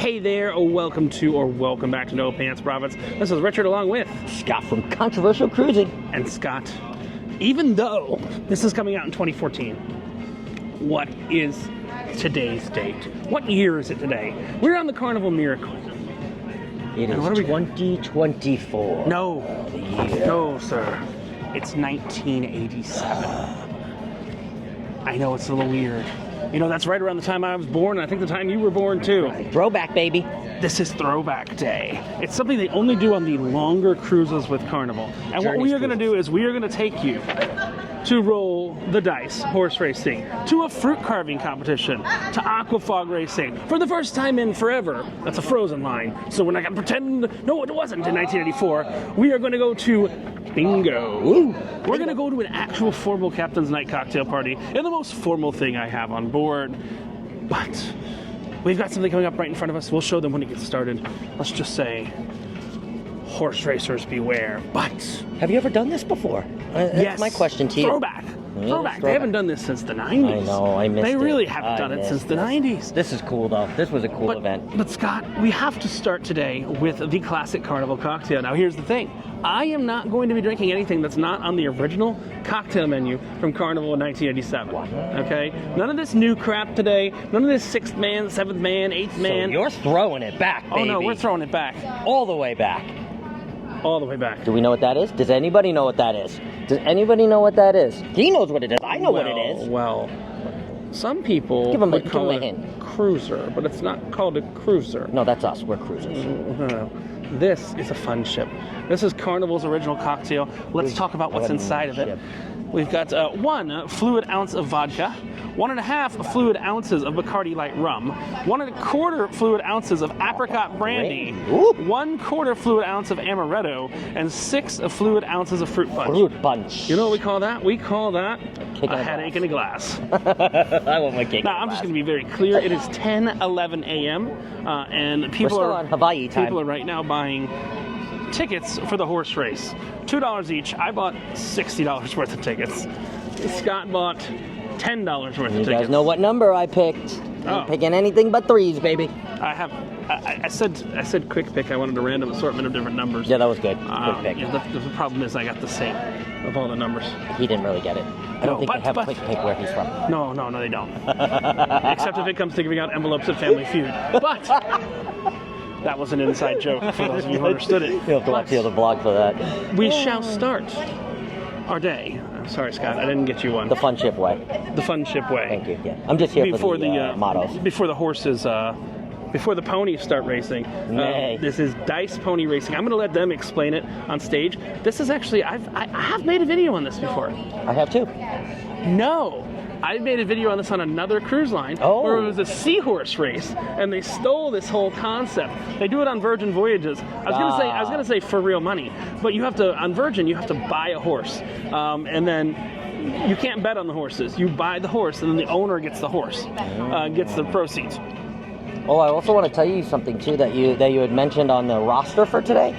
Hey there, welcome back to No Pants Profits. This is Richard along with Scott from Controversial Cruising. And Scott, even though this is coming out in 2014, what is today's date? What year is it today? We're on the Carnival Miracle. It is 2024. No, the year. No, sir. It's 1987. I know it's a little weird. You know, that's right around the time I was born, and I think the time you were born, too. Throwback, baby. This is Throwback Day. It's something they only do on the longer cruises with Carnival. And what we are going to do is we are going to take you to roll the dice, horse racing, to a fruit carving competition, to Aqua fog racing, for the first time in forever. That's a Frozen line, so we're not going to pretend, no, it wasn't in 1984. We are going to go to bingo. Ooh. We're going to go to an actual formal Captain's Night cocktail party, and the most formal thing I have on board. But we've got something coming up right in front of us. We'll show them when it gets started. Let's just say, horse racers beware. But have you ever done this before? Yes. That's my question to you. Throwback. Throwback. They haven't done this since the 90s. I know, I missed it. They really haven't done it since the 90s. This is cool, though. This was a cool event. But Scott, we have to start today with the classic Carnival cocktail. Now, here's the thing. I am not going to be drinking anything that's not on the original cocktail menu from Carnival in 1987. Okay? None of this new crap today. None of this 6th man, 7th man, 8th man. So you're throwing it back, baby. Oh, no, we're throwing it back. All the way back. All the way back. Do we know what that is? Does anybody know what that is? Does anybody know what that is? He knows what it is. I know what it is. Well, some people would call it a cruiser, but it's not called a cruiser. No, that's us. We're cruisers. This is a fun ship. This is Carnival's original cocktail. Let's talk about what's inside of it. We've got 1 fluid ounce of vodka, 1.5 fluid ounces of Bacardi Light rum, 1.25 fluid ounces of apricot brandy, 1/4 fluid ounce of amaretto, and 6 fluid ounces of fruit punch. Fruit punch. You know what we call that? We call that a headache in a glass. I want my cake. Now, I'm just going to be very clear. It is 10:11 a.m. And people We're still on Hawaii time. People are right now buying tickets for the horse race. $2 each. I bought $60 worth of tickets. Scott bought $10 worth of tickets. You guys know what number I picked. I'm picking anything but 3s, baby. I said quick pick. I wanted a random assortment of different numbers. Yeah, that was good. Quick pick. Yeah, the problem is I got the same of all the numbers. He didn't really get it. I don't think they have quick pick where he's from. No, they don't. Except if it comes to giving out envelopes at Family Feud. But that was an inside joke for those of you who understood it. You'll have to watch the other vlog for that. We shall start our day. I'm sorry, Scott, I didn't get you one. The fun ship way. The fun ship way. Thank you. Yeah, I'm just here for the mottos. Before the horses, before the ponies start racing. This is dice pony racing. I'm going to let them explain it on stage. This is actually, I have made a video on this before. I have too. No. I made a video on this on another cruise line where it was a seahorse race, and they stole this whole concept. They do it on Virgin Voyages. I was gonna say for real money, but you have to on Virgin you have to buy a horse, and then you can't bet on the horses. You buy the horse, and then the owner gets the horse, gets the proceeds. Oh, I also want to tell you something too that you had mentioned on the roster for today.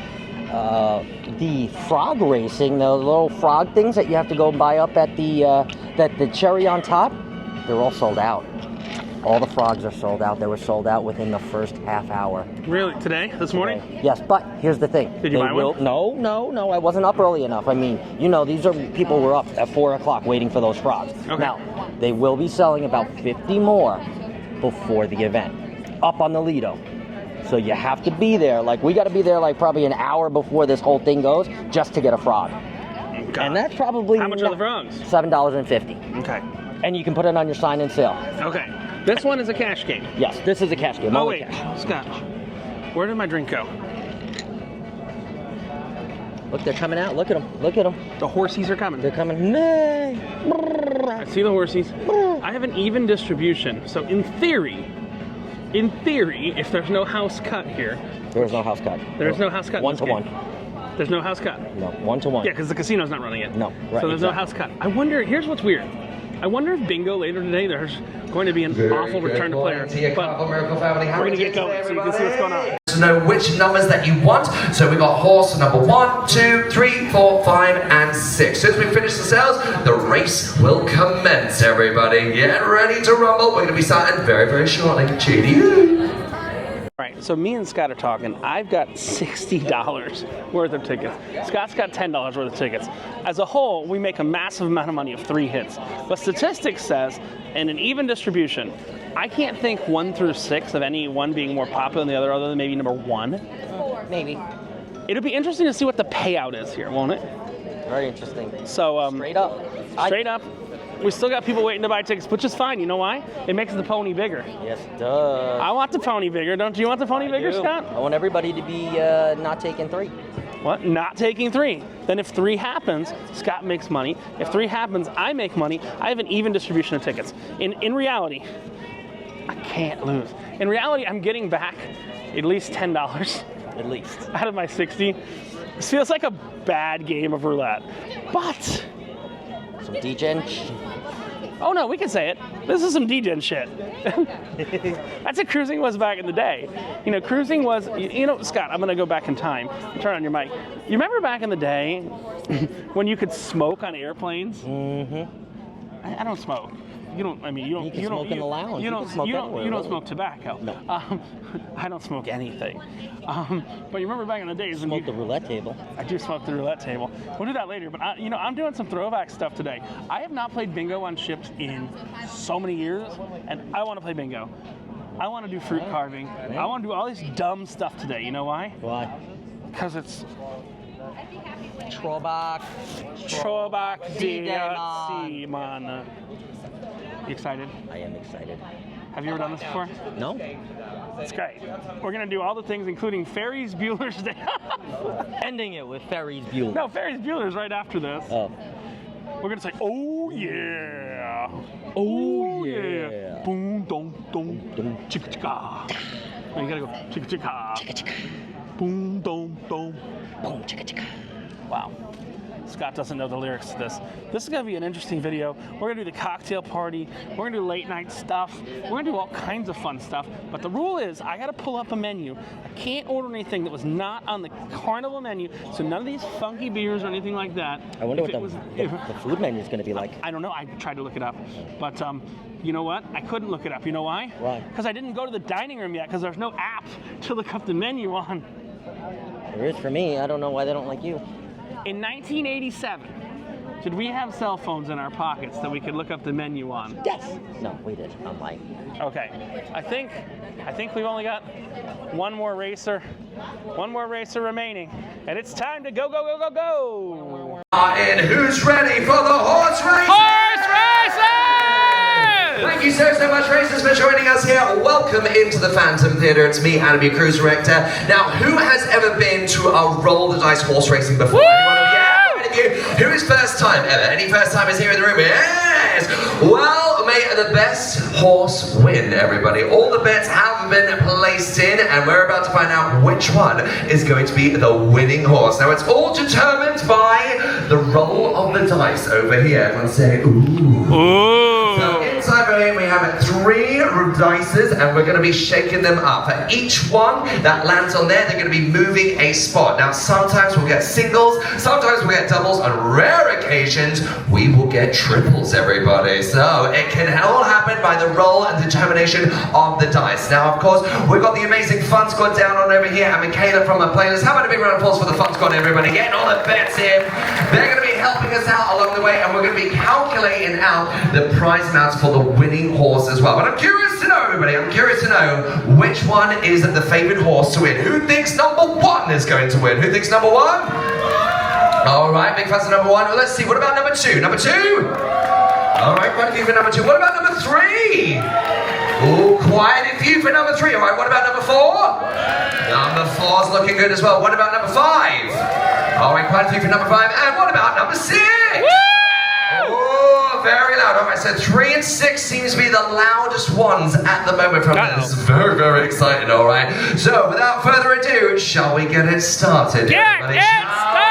The frog racing, the little frog things that you have to go buy up at the cherry on top, they're all sold out. All the frogs are sold out. They were sold out within the first half hour. Really? Today? This morning? Yes, but here's the thing. Did you buy one? No. I wasn't up early enough. I mean, these are people who were up at 4 o'clock waiting for those frogs. Okay. Now, they will be selling about 50 more before the event, up on the Lido. So you have to be there. Like, we got to be there like probably an hour before this whole thing goes just to get a frog. God. And that's probably... How much are the frogs? $7.50. Okay. And you can put it on your sign and sale. Okay. This one is a cash game. Yes, this is a cash game. Oh, wait. Scott, where did my drink go? Look, they're coming out. Look at them. Look at them. The horsies are coming. They're coming. Nay. I see the horsies. I have an even distribution. So in theory, if there's no house cut here. There's no house cut. There's no house cut. 1-to-1. There's no house cut. No, 1-to-1. Yeah, because the casino's not running it. No, right. So there's no house cut. I wonder, here's what's weird. I wonder if bingo later today, there's going to be an awful return to player. But we're going to get going so you can see what's going on. To know which numbers that you want. So we got horse number 1, 2, 3, 4, 5, and 6. As soon as we finish the sales, the race will commence, everybody. Get ready to rumble. We're going to be starting very, very shortly. Cheerio. All right. right, so me and Scott are talking. I've got $60 worth of tickets. Scott's got $10 worth of tickets. As a whole, we make a massive amount of money of 3 hits. But statistics says, in an even distribution, I can't think 1 through 6 of any one being more popular than the other than maybe number 1. Maybe. It'll be interesting to see what the payout is here, won't it? Very interesting. So, straight up. Straight up. We still got people waiting to buy tickets, which is fine. You know why? It makes the pony bigger. Yes, it does. I want the pony bigger. Don't you want the pony bigger, Scott? I want everybody to be not taking 3. What? Not taking 3. Then if 3 happens, Scott makes money. If 3 happens, I make money. I have an even distribution of tickets. In reality, I can't lose. In reality, I'm getting back at least $10. At least. Out of my 60. This feels like a bad game of roulette. But... some degen. Oh no, we can say it. This is some degen shit. That's what cruising was back in the day. You know, cruising was, you know, Scott, I'm gonna go back in time. Turn on your mic. You remember back in the day when you could smoke on airplanes? Mm-hmm. I don't smoke. You don't. I mean, you don't. You can you don't, smoke in the lounge. You don't. smoke You don't. anywhere, You don't really. smoke tobacco. No. I don't smoke anything. But you remember back in the days when Smoke the roulette table. I do smoke the roulette table. We'll do that later. But I'm doing some throwback stuff today. I have not played bingo on ships in so many years, and I want to play bingo. I want to do fruit carving. I want to do all this dumb stuff today. You know why? Why? Because it's Throwback. D.C. man. You excited? I am excited. Have you ever done this before? No? It's great. We're going to do all the things, including Ferris Bueller's Day. Ending it with Ferris Bueller. No, Ferris Bueller's right after this. Oh. We're going to say, oh yeah. Oh, yeah. Boom, dong, dong, Dum. chicka chicka. No, you got to go chicka chicka. Chicka chicka. Boom, dong, dong. Boom, chicka chicka. Wow. Scott doesn't know the lyrics to this. This is going to be an interesting video. We're going to do the cocktail party. We're going to do late night stuff. We're going to do all kinds of fun stuff. But the rule is I got to pull up a menu. I can't order anything that was not on the Carnival menu. So none of these funky beers or anything like that. I wonder If what the food menu is going to be like. I don't know. I tried to look it up. But you know what? I couldn't look it up. You know why? Why? Because I didn't go to the dining room yet because there's no app to look up the menu on. There is for me. I don't know why they don't like you. In 1987, did we have cell phones in our pockets that we could look up the menu on? Yes. No, we did. I'm lying. Okay. I think we've only got one more racer remaining, and it's time to go, go, go, go, go! And who's ready for the horse race? Horse races! Thank you so much, racers, for joining us here. Welcome into the Phantom Theatre. It's me, Adam, your cruise director. Now, who has ever been to a roll the dice horse racing before? Woo! Anyone of you? Yeah, one of you. Who is first time ever? Any first timers here in the room? Yes! Well, may the best horse win, everybody. All the bets have been placed in, and we're about to find out which one is going to be the winning horse. Now, it's all determined by the roll of the dice over here. Everyone say, ooh. Ooh. So inside over here we have 3 dices, and we're going to be shaking them up. For each one that lands on there, they're going to be moving a spot. Now, sometimes we'll get singles, sometimes we'll get doubles. On rare occasions, we will get triples, everybody. So it can all happen by the roll and determination of the dice. Now, of course, we've got the amazing Fun Squad down on over here, and Michaela from our playlist. How about a big round of applause for the Fun Squad, everybody? Getting all the bets in. They're going to be helping us out along the way, and we're going to be calculating out the prize amounts for the winning horse as well. But I'm curious to know, everybody, I'm curious to know which one is the favorite horse to win. Who thinks number 1 is going to win? Who thinks number 1? All right, big fans of number 1. Well, let's see, what about number 2? Number 2? All right, quite a few for number 2. What about number 3? Oh, quite a few for number 3. All right, what about number 4? Number 4's looking good as well. What about number 5? All right, quite a few for number 5. And what about number 6? Oh, very loud. All right, so 3 and 6 seems to be the loudest ones at the moment from this. This is very, very excited, all right? So, without further ado, shall we get it started? Get it started!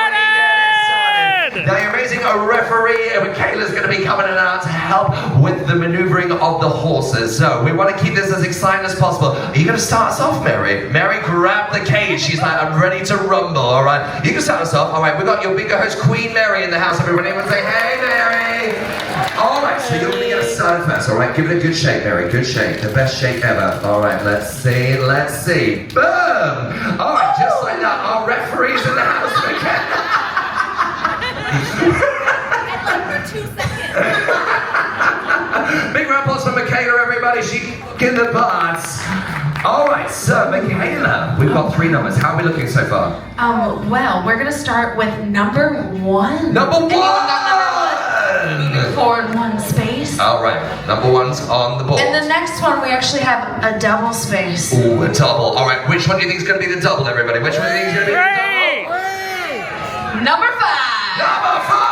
Now, your amazing referee, Michaela's going to be coming in and out to help with the maneuvering of the horses. So, we want to keep this as exciting as possible. Are you going to start us off, Mary? Mary, grab the cage. She's like, I'm ready to rumble, all right? You can start us off. All right, we've got your bigger host, Queen Mary, in the house. Everybody, everyone say, hey, Mary. All right, so you're going to get us started first. nice. All right, give it a good shake, Mary. Good shake. The best shake ever. All right, let's see. Let's see. Boom! All right, just like that. Our referees in the house again. Big round of applause for Michaela, everybody. She in the butts. All right, so Michaela, we've got 3 numbers. How are we looking so far? Well, we're gonna start with number 1. Number 1! Moving forward 1 space. All right, number 1's on the board. And the next one, we actually have a double space. Ooh, a double. All right, which one do you think is going to be the double, everybody? Which one do you think is going to be the double? Number 5. Number 5!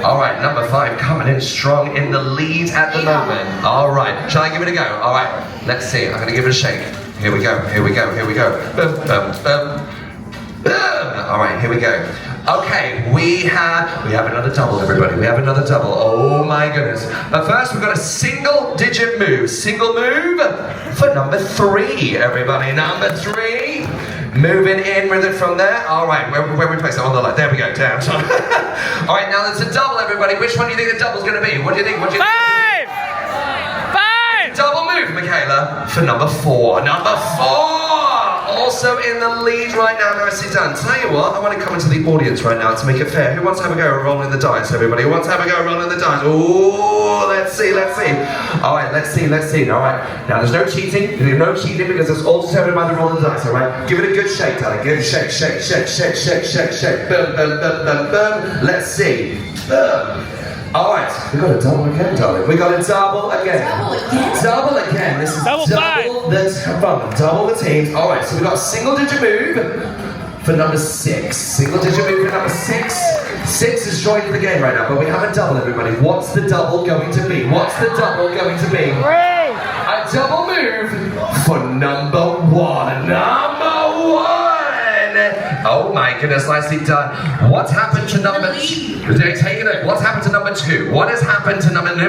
All right, number 5 coming in strong in the lead at the moment. All right, shall I give it a go? All right, let's see. I'm going to give it a shake. Here we go, here we go, here we go. Boom, boom, boom. Boom. All right, here we go. Okay, we have another double, everybody. We have another double. Oh my goodness. But first, we've got a single-digit move. Single move for number 3, everybody. Number 3. Moving in with it from there. All right, where we place it? On the left. There we go, down. All right, now there's a double, everybody. Which one do you think the double's going to be? What do you think? What do you think? 5! Double move, Michaela, for number 4. Number 4! Also in the lead right now, nicely done. Tell you what, I want to come into the audience right now to make it fair. Who wants to have a go at rolling the dice, everybody? Who wants to have a go at rolling the dice? Ooh, let's see, let's see. All right, let's see, let's see. All right, now there's no cheating. There's no cheating because it's all determined by the roll of the dice, all right? Give it a good shake, darling. Give it a shake, shake, shake, shake, shake, shake, shake. Boom, boom, boom, boom, boom. Let's see. Boom. All right, we got a double again, darling. We got a double again. Double again? Double again. This is Double double the teams. All right, so we got a single-digit move for number 6. Single-digit move for number 6. 6 is joining the game right now, but we have a double, everybody. What's the double going to be? What's the double going to be? A double move for number 1. Number 1. Oh my goodness, nicely done. What's happened to number 2? Take a look. What's happened to number 2? What has happened to number 2?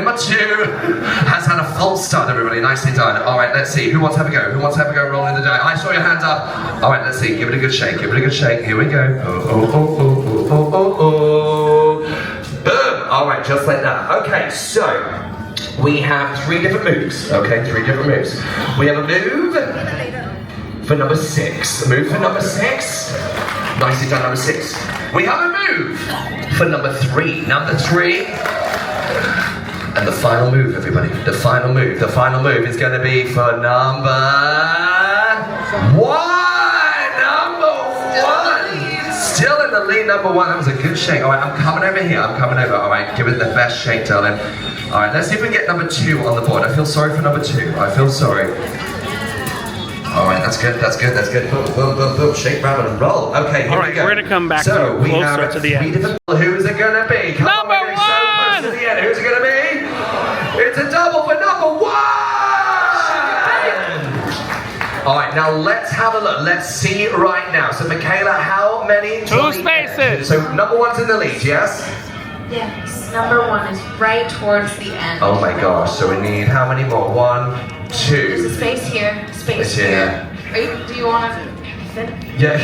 Has had a false start, everybody. Nicely done. All right, let's see. Who wants to have a go? Who wants to have a go rolling the die? I saw your hand up. All right, let's see. Give it a good shake. Give it a good shake. Here we go. Oh, oh, oh, oh, oh, oh, oh. Boom. All right, just like that. Okay, so we have 3 different moves. Okay, 3 different moves. We have a move for number 6. A move for number 6. Nicely done, number 6. We have a move for number 3. Number 3. And the final move, everybody. The final move. The final move is going to be for number 1. Number 1. Still in the lead, number 1. That was a good shake. All right, I'm coming over here. I'm coming over. All right, give it the best shake, darling. All right, let's see if we can get number 2 on the board. I feel sorry for number 2. I feel sorry. All right, that's good, that's good, that's good. Boom, boom, boom, boom. Shake, rattle, and roll. Okay, here we go. We're gonna come back so we closer have to the end. Who is it gonna be? Come Number on, we're getting so close to the end. Who's it gonna be? It's a double for number 1! All right, now let's have a look. Let's see right now. So, Michaela, how many? 2 spaces. So, number 1's in the lead, yes? Yes, number 1 is right towards the end. Oh my gosh, so we need how many more? 1, 2. There's a space here, space here. Do you want to fit? Yeah,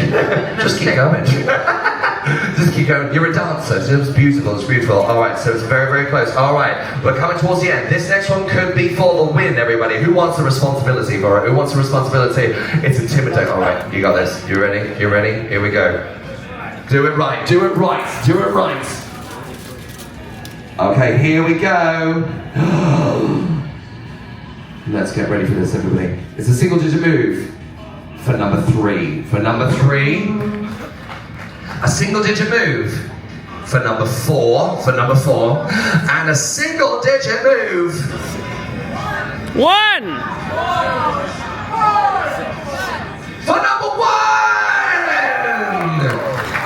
just keep going. Just keep going. You're a dancer, so it's beautiful, it's beautiful. All right, so it's very, very close. All right, we're coming towards the end. This next one could be for the win, everybody. Who wants the responsibility for it? Who wants the responsibility? It's intimidating. All right, you got this. You ready? You ready? Here we go. Do it right, do it right, do it right. Okay, here we go. Let's get ready for this, everybody. It's a single-digit move for number 3. For number 3, a single-digit move for number 4. For number 4, and a single-digit move. 1! For number 1!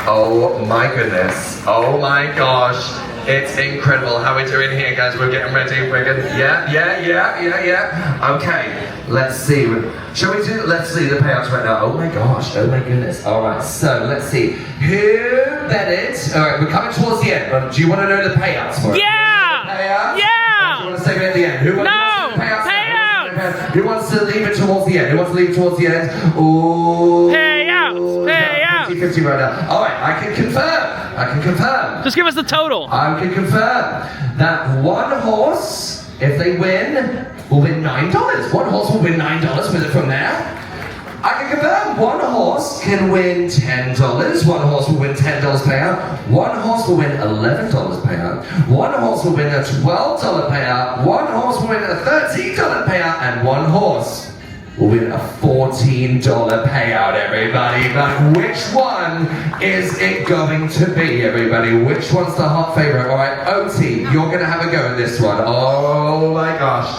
Oh my goodness. Oh my gosh. It's incredible. How we're doing here, guys. We're getting ready. We're getting, yeah. Okay, let's see. Shall we do, let's see the payouts right now. Oh my gosh, oh my goodness. All right, so let's see. Who bet it? All right, we're coming towards the end. Do you want to know the payouts for it? Yeah! Payouts? Yeah! Or do you want to save it at the end? Who wants the payouts? Who wants to leave it towards the end? Who wants to leave it towards the end? Ooh. Payouts! Payouts! 50-50 right now. All right, I can confirm. Just give us the total. I can confirm that one horse, if they win, will win $9. One horse will win $9 with it from there. I can confirm one horse can win $10. One horse will win $10 payout. One horse will win $11 payout. One horse will win a $12 payout. One horse will win a $13 payout. And one horse will win a $14 payout, everybody. But which one is it going to be, everybody? Which one's the hot favorite? All right, OT, you're going to have a go at this one. Oh my gosh.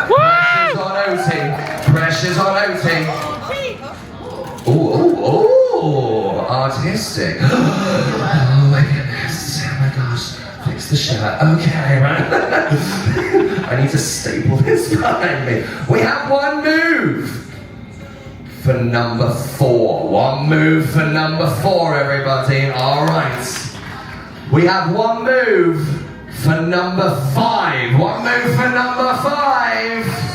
Pressure's on OT. Pressure's on OT. Oh, artistic. Oh my goodness. Oh my gosh. Fix the shirt. Okay, right. I need to staple this behind me. We have one move for number 4. One move for number 4, everybody. All right. We have one move for number 5. One move for number 5.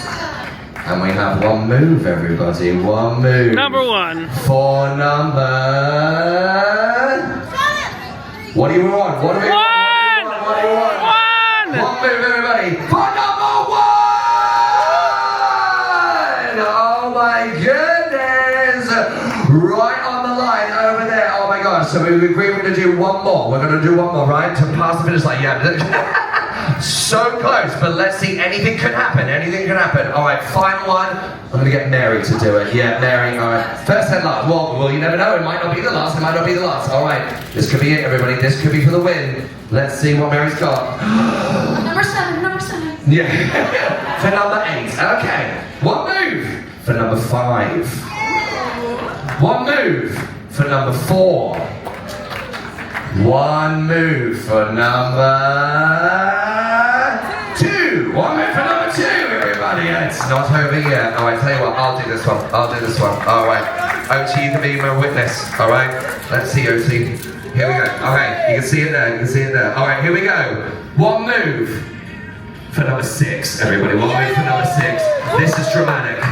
And we have one move, everybody. One move. Number 1. For number... What do you want? What do we want? What do you want? One move, everybody. For number 1! Oh my goodness! Right on the line over there. Oh my gosh. So we agree we're going to do one more. We're going to do one more, right? To pass the finish line. Yeah. So close, but let's see. Anything can happen. Anything can happen. All right, final one. I'm going to get Mary to do it. Yeah, Mary. All right. First head last. Well, you never know. It might not be the last. It might not be the last. All right. This could be it, everybody. This could be for the win. Let's see what Mary's got. Number 7. Number 7. Yeah. For number 8. Okay. One move for number 5. One move for number 4. One move for number 2. One move for number 2, everybody. It's not over yet. Oh, I tell you what, I'll do this one. I'll do this one. All right. OT, you can be my witness. All right. Let's see, OT. Here we go. All right. You can see it there. You can see it there. All right. Here we go. One move for number 6, everybody. One move for number 6. This is dramatic.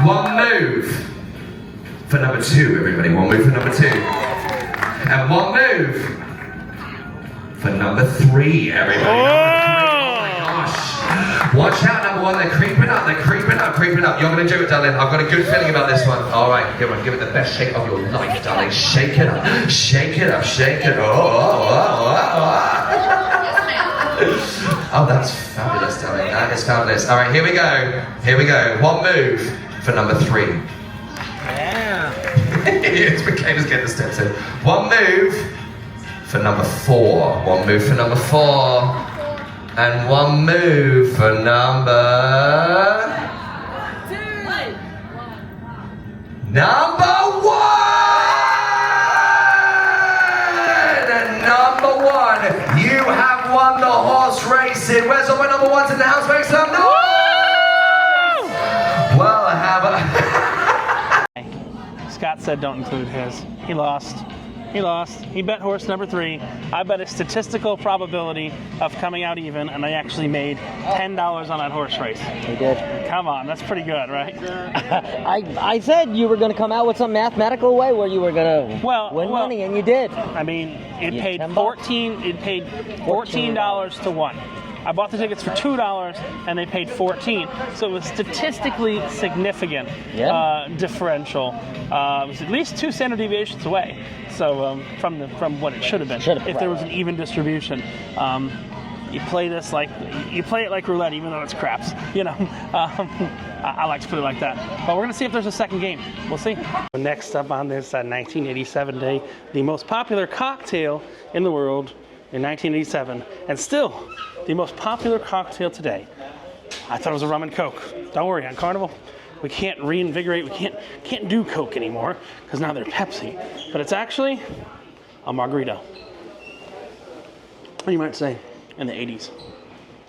One move for number 2, everybody. One move for number 2. And one move for number 3, everybody. Oh my gosh. Watch out, number 1. They're creeping up. They're creeping up, creeping up. You're going to do it, darling. I've got a good feeling about this one. All right, give it the best shake of your life, darling. Shake it up. Shake it up. Shake it up. Oh, that's fabulous, darling. That is fabulous. All right, here we go. Here we go. One move for number 3. It's Michaela's getting the steps in. One move for number 4. One move for number 4. And one move for number... Number 1! Number 1, you have won the horse racing. Where's all my number 1s in the house? Make some noise! Well, have a... Scott said don't include his. He lost. He lost. He bet horse number 3. I bet a statistical probability of coming out even, and I actually made $10 on that horse race. You did. Come on, that's pretty good, right? I said you were going to come out with some mathematical way where you were going to win money, and you did. I mean, it paid $14 to 1. I bought the tickets for $2 and they paid $14. So it was statistically significant differential. It was at least 2 standard deviations away. So from what it should have been, if there was an even distribution. You play this you play it like roulette, even though it's craps. You know, I like to put it like that. But we're gonna see if there's a second game. We'll see. Next up on this 1987 day, the most popular cocktail in the world in 1987, and still the most popular cocktail today. I thought it was a rum and coke. Don't worry, on Carnival, we can't reinvigorate. We can't do Coke anymore because now they're Pepsi. But it's actually a margarita. You might say, in the 80s,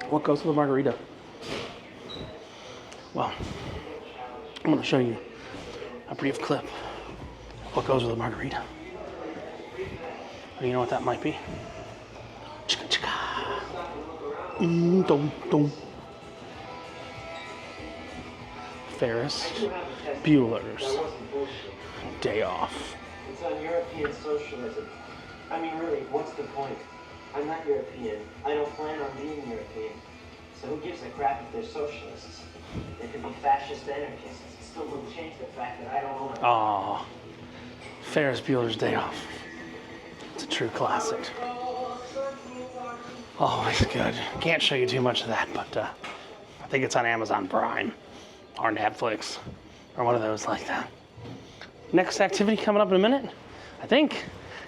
what goes with a margarita? Well, I'm going to show you a brief clip of what goes with a margarita. You know what that might be? Chicka chicka. Dum dum. Ferris Bueller's Day Off. It's on European socialism. I mean, really, what's the point? I'm not European. I don't plan on being European. So who gives a crap if they're socialists? They could be fascist anarchists. It still wouldn't change the fact that I don't own a... Aw, Ferris Bueller's Day Off. It's a true classic. Always good. Can't show you too much of that, but I think it's on Amazon Prime or Netflix or one of those like that. Next activity coming up in a minute, I think,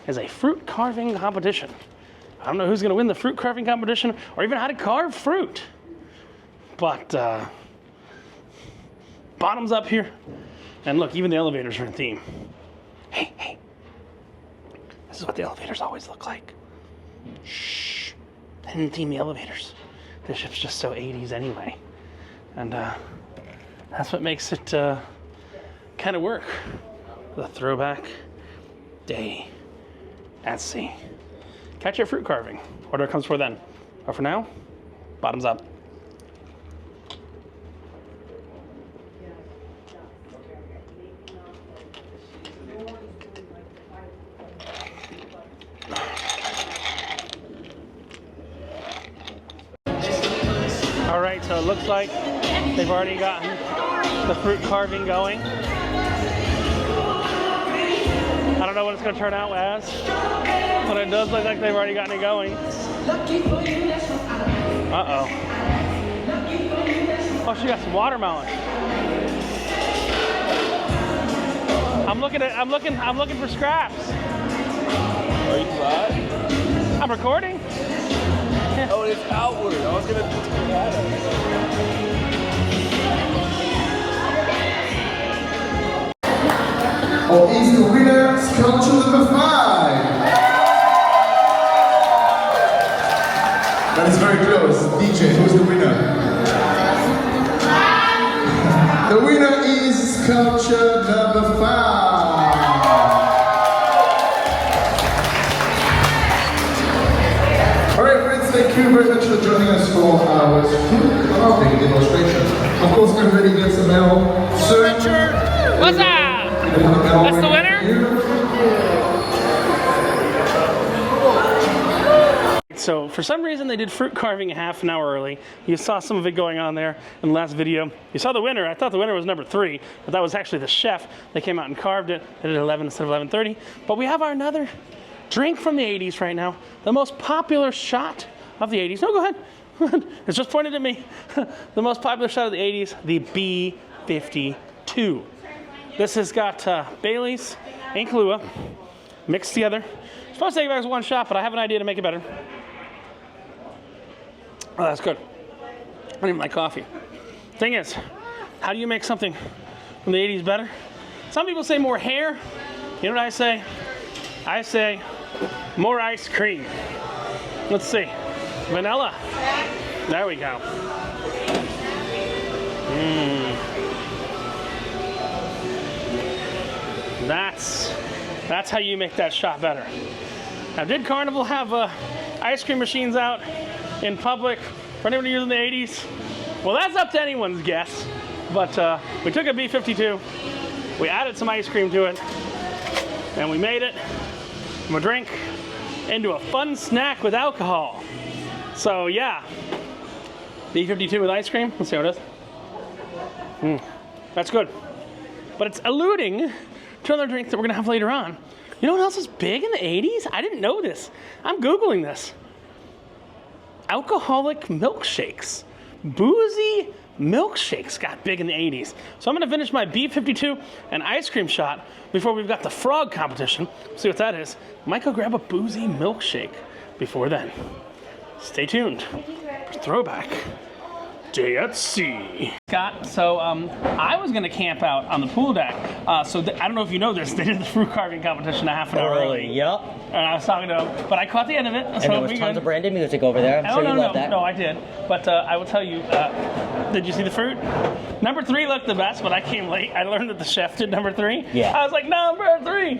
is a fruit carving competition. I don't know who's going to win the fruit carving competition or even how to carve fruit. But bottoms up here. And look, even the elevators are in theme. Hey, hey. This is what the elevators always look like. Shh. They didn't theme the elevators. The ship's just so 80s anyway. And that's what makes it kind of work. The throwback day at sea. Catch your fruit carving. Order comes for then. But for now, bottoms up. All right, so it looks like they've already gotten the fruit carving going. I don't know what it's going to turn out as, but it does look like they've already gotten it going. Uh-oh. Oh, she got some watermelon. I'm looking for scraps. Are you live? I'm recording. Oh, it's outward. I was gonna do that. Or is the winner sculpture number 5? That is very close. DJ, who's the winner? The winner is sculpture number 5. Alright friends, thank you very much for joining us for our fruit carving demonstration. Of course, everybody gets a medal. So, Richard, what's up? That's the winner? So for some reason they did fruit carving a half an hour early. You saw some of it going on there in the last video. You saw the winner. I thought the winner was number 3, but that was actually the chef. They came out and carved it. They did 11 instead of 11:30. But we have our another drink from the 80s right now. The most popular shot of the 80s. No, go ahead. It's just pointed at me. The most popular shot of the 80s, the B52. This has got Bailey's and Kahlua mixed together. It's supposed to take back as one shot, but I have an idea to make it better. Oh, that's good. I don't even like coffee. Thing is, how do you make something from the 80s better? Some people say more hair. You know what I say? I say more ice cream. Let's see. Vanilla. There we go. That's how you make that shot better. Now, did Carnival have ice cream machines out in public for anyone using the 80s? Well, that's up to anyone's guess. But we took a B52, we added some ice cream to it, and we made it from a drink into a fun snack with alcohol. So yeah, B52 with ice cream. Let's see how it is. That's good. But it's alluding to another drink that we're gonna have later on. You know what else was big in the 80s? I didn't know this. I'm Googling this. Alcoholic milkshakes. Boozy milkshakes got big in the 80s. So I'm gonna finish my B52 and ice cream shot before we've got the frog competition. See what that is. Might go grab a boozy milkshake before then. Stay tuned for Throwback Day at Sea. Scott, so I was gonna camp out on the pool deck. I don't know if you know this, they did the fruit carving competition a half an hour early. Yep. And I was talking to him, but I caught the end of it. And there was tons of branded music over there. I'm sure you loved that. No, I did. But I will tell you, did you see the fruit? Number 3 looked the best, but I came late. I learned that the chef did number 3. Yeah. I was like, number 3.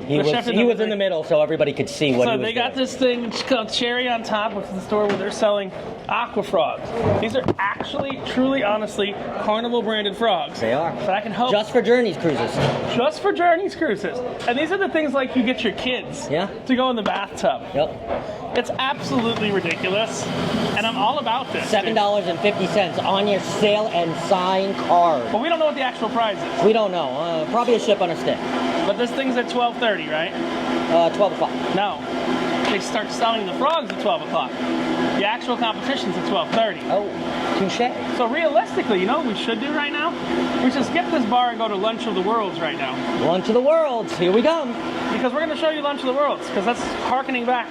He was in the middle, so everybody could see what he was doing. So they got this thing called Cherry on Top, which is the store where they're selling Aqua frogs. These are actually truly truly, honestly, Carnival branded frogs. They are. But I can hope. Just for Journeys Cruises. Just for Journeys Cruises. And these are the things like you get your kids to go in the bathtub. Yep. It's absolutely ridiculous. And I'm all about this. $7.50 on your sale and sign card. But we don't know what the actual price is. We don't know. Probably a ship on a stick. But this thing's at $12.30, right? 12 o'clock. No. They start selling the frogs at 12 o'clock. The actual competition's at 12:30. Oh, touche. So realistically, you know what we should do right now? We should skip this bar and go to Lunch of the Worlds right now. Lunch of the Worlds, here we come. Because we're going to show you Lunch of the Worlds, because that's harkening back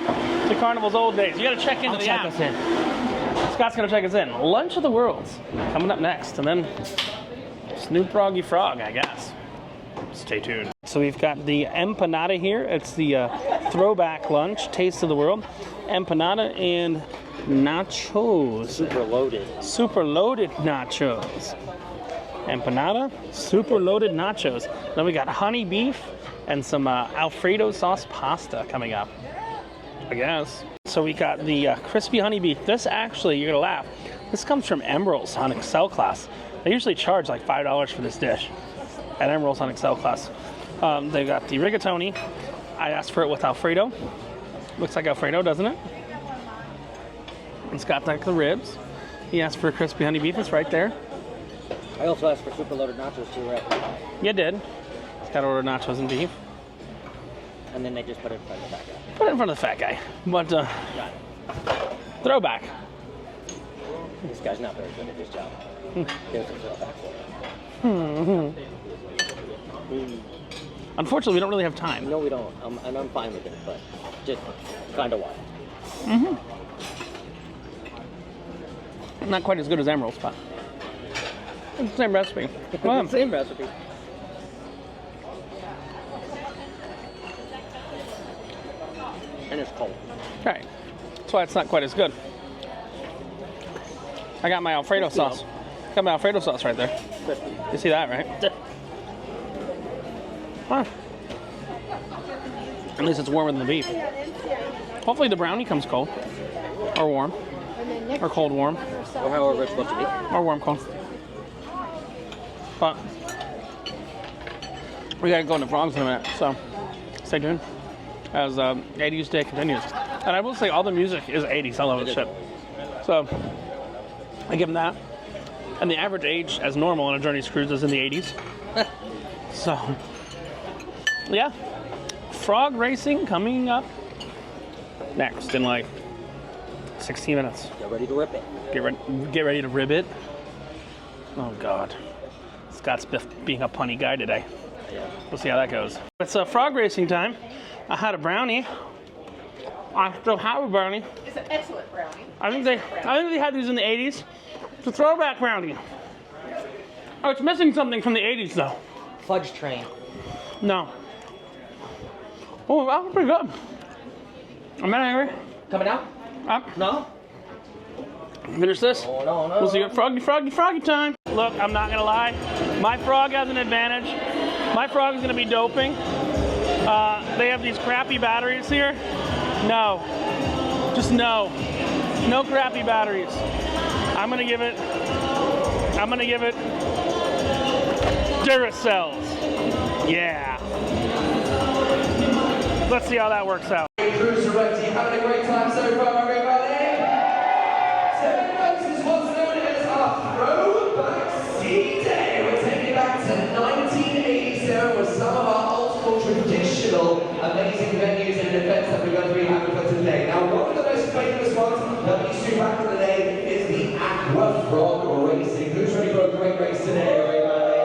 to Carnival's old days. You got to check into the app. Check us in. Scott's going to check us in. Lunch of the Worlds coming up next, and then Snoop Froggy Frog, I guess. Stay tuned. So we've got the empanada here. It's the throwback lunch, Taste of the World. Empanada and nachos. Super loaded. Super loaded nachos. Empanada, super loaded nachos. Then we got honey beef and some Alfredo sauce pasta coming up, I guess. So we got the crispy honey beef. This actually, you're gonna laugh, this comes from Emerald's on Excel class. They usually charge like $5 for this dish at Emerald's on Excel class. They got the rigatoni. I asked for it with Alfredo. Looks like Alfredo, doesn't it? It's got like the ribs. He asked for a crispy honey beef. It's right there. I also asked for super loaded nachos too, right? You did. It's got to order nachos and beef. And then they just put it in front of the fat guy. Put it in front of the fat guy. But throwback. This guy's not very good at his job. There's a throwback for him. Unfortunately, we don't really have time. No, we don't. And I'm fine with it, but just kind of why. Not quite as good as Emerald's, but it's the same recipe. Well, Same recipe. And it's cold. right. That's why it's not quite as good. I got my Alfredo sauce. Got my Alfredo sauce right there. You see that, right? Huh. At least it's warmer than the beef. Hopefully the brownie comes cold. Or warm. Or cold warm. Or however it's supposed to be. Or warm cold. But we gotta go into frogs in a minute, so stay tuned as 80s Day continues. And I will say all the music is 80s. I love this shit. So I give them that. And the average age as normal on a Journeys Cruise is in the 80s. So yeah, frog racing coming up next in like 16 minutes. Get ready to rip it. Get ready to rib it. Oh God, Scott's being a punny guy today. Yeah. We'll see how that goes. It's frog racing time. I had a brownie. I still have a brownie. It's an excellent brownie. I think they had these in the 80s. It's a throwback brownie. Oh, it's missing something from the 80s though. Fudge train. No. Oh, that was pretty good. I'm not angry. Coming out? Up. No? Finish this. Oh, no. We'll see it. Froggy time. Look, I'm not gonna lie. My frog has an advantage. My frog is gonna be doping. They have these crappy batteries here. No. Just no. No crappy batteries. I'm gonna give it Duracells. Yeah. Let's see how that works out. Cruise Direct, you having a great time so far, everybody? So this is what's known as our Throwback Sea Day. We're taking it back to 1987 with some of our old school traditional amazing venues and events that we're going to be having for today. Now, one of the most famous ones that we used to back in the day is the Aqua Frog Racing. Who's ready for a great race today, everybody?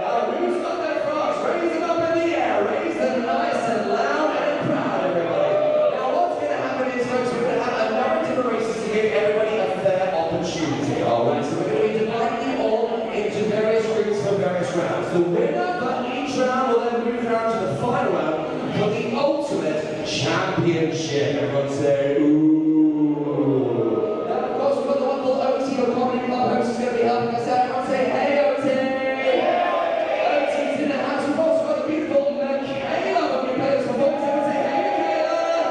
Now, who's got their frogs? Raise them up in the air. Raise them nice and loud and proud, everybody. Now, what's going to happen is, folks, we're going to have a number of different races to give everybody a fair opportunity. All right, so we're going to be dividing you all into various groups for various rounds. The winner for each round will then move down to the final round for the ultimate championship. Everyone say, ooh. Now, of course, we've got the wonderful OT, your comedy club host, is going to be helping us out. Everyone say, hey, OT. OT's in the house. We've also got the beautiful Michaela from the Players Performance. Everyone say, hey, Michaela.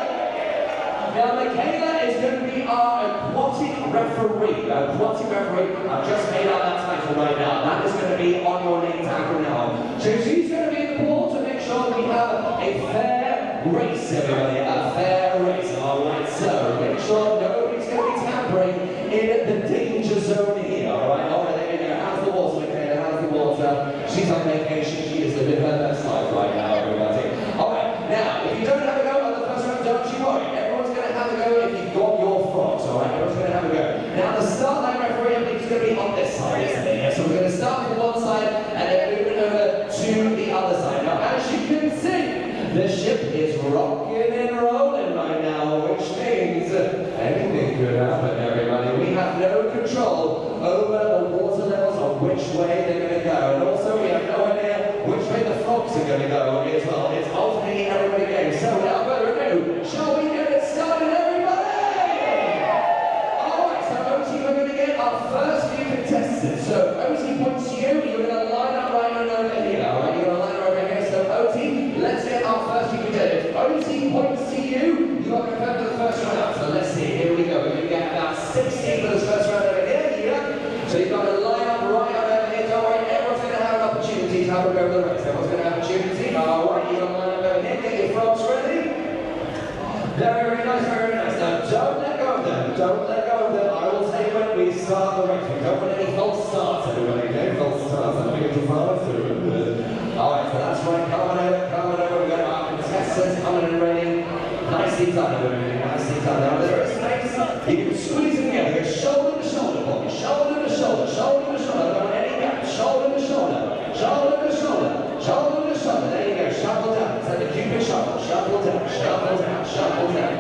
Now, Michaela is going to be our aquatic referee. referee, quality referee, I've just made out that title right now. That is going to be on your name tag from now on. So she's going to be in the pool to make sure that we have a fair race, everybody. A fair race. Alright, so make sure nobody's going to be tampering in the danger zone here. Alright, there you go. How's the water, Michaela? How's the water? She's on vacation. She is living her best life right now, everybody. Alright, now, if you don't have a go on the first round, don't you worry. Everyone's going to have a go if you've got your frogs. Alright, everyone's going to have a go. Now, the start line referee, I think, is going to be on this side, isn't it? So we're going to start from one side and then move it over to the other side. Now, as you can see, the ship is rocking and rolling right now, which means anything could happen, everybody. We have no control over the water levels or which way they're going to go. And also, we have no idea which way the frogs are going to go as well. It's ultimately everybody game. So, without further ado, shall we get it started, everybody? Alright, so OT, we're going to get our first few contestants. So, OT points to you. You're going to line up right on over here. Alright, you're going to line up over here. So, OT, let's get our first few contestants. OT points to you. You are confirmed for the first round out. So, let's see. Here we go. We're going to get about 16 for this first round over here. Yeah. So, you've got to line up right on over here. Don't worry, everyone's going to have an opportunity to have a go over the race. Everyone's going to have an opportunity. Alright, you've got to line up over here. Get your frogs ready. Very, very nice, very nice. Now, don't let go of them. Don't let go of them. I will tell you when we start the race. We don't want any false starts, everybody. No false starts. I'm going to follow through. Alright, so that's right. Come on over, come on over. We've got our contestants coming and ready. Nicely done, everybody. Nicely done. Now, there is space. You can squeeze them together. Go shoulder to shoulder, Bobby. Shoulder to shoulder. Shoulder to shoulder. Don't want any gaps. Shoulder to shoulder. Shoulder to shoulder. Shoulder to shoulder. There you go. Shuffle down. It's like a Cupid shuffle. Shuffle down. Shuffle down. Shuffle down.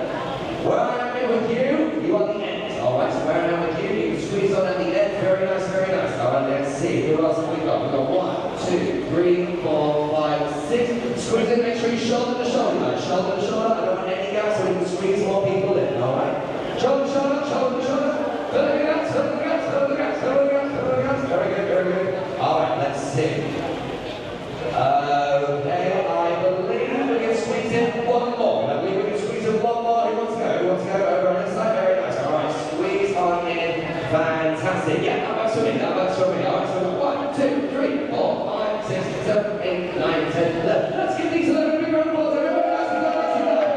Where I am with you, you are the end. Alright, so where I am with you, you can squeeze on at the end. Very nice, very nice. Alright, let's see. Who else have we got? We've got 1, 2, 3, 4, 5, 6. Squeeze in, make sure you shoulder to shoulder. Shoulder to shoulder. I don't want any gaps so we can squeeze more people in. Alright? Shoulder to shoulder, shoulder to shoulder. Fill the gaps, fill the gaps, fill the gaps, fill the gaps, fill the gaps. Very good, very good. Alright, let's see. Okay, I believe we can squeeze in one more. I believe we can squeeze in one more. Who wants to go? Who wants to go? Over on this side. Very nice. Alright, squeeze on in. Fantastic. Yeah, that works for me. That works for me. Alright, so we've got 1, 2, 3, 4, 5, 6, 7, 8, 9, 10, 11. Let's give these 11 big round of applause. Everybody, nicely done, nicely done.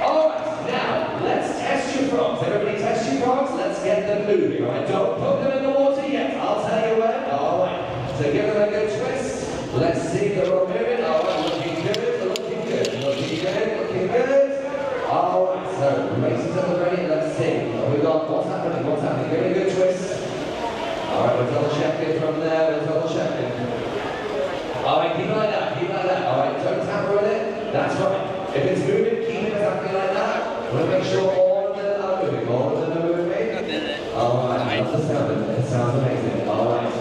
Alright, now let's test your frogs. Everybody test your frogs. Let's get them moving. Alright, don't put them in the water yet. I'll tell you when. Alright, so give them a good twist. Let's see if they're all moving. Alright, looking good, looking good, looking good, looking good. Alright, so races at the ready. Let's see. What we got? What's happening? What's happening? Give it a good twist. Alright, we're double checking from there. We're double checking. Alright, keep it like that. Keep it like that. Alright, don't tamper with it. That's right. If it's moving, keep it exactly like that. We'll make sure all of them are moving. All of them are moving. Alright, I love the sound of it. It sounds amazing. Alright.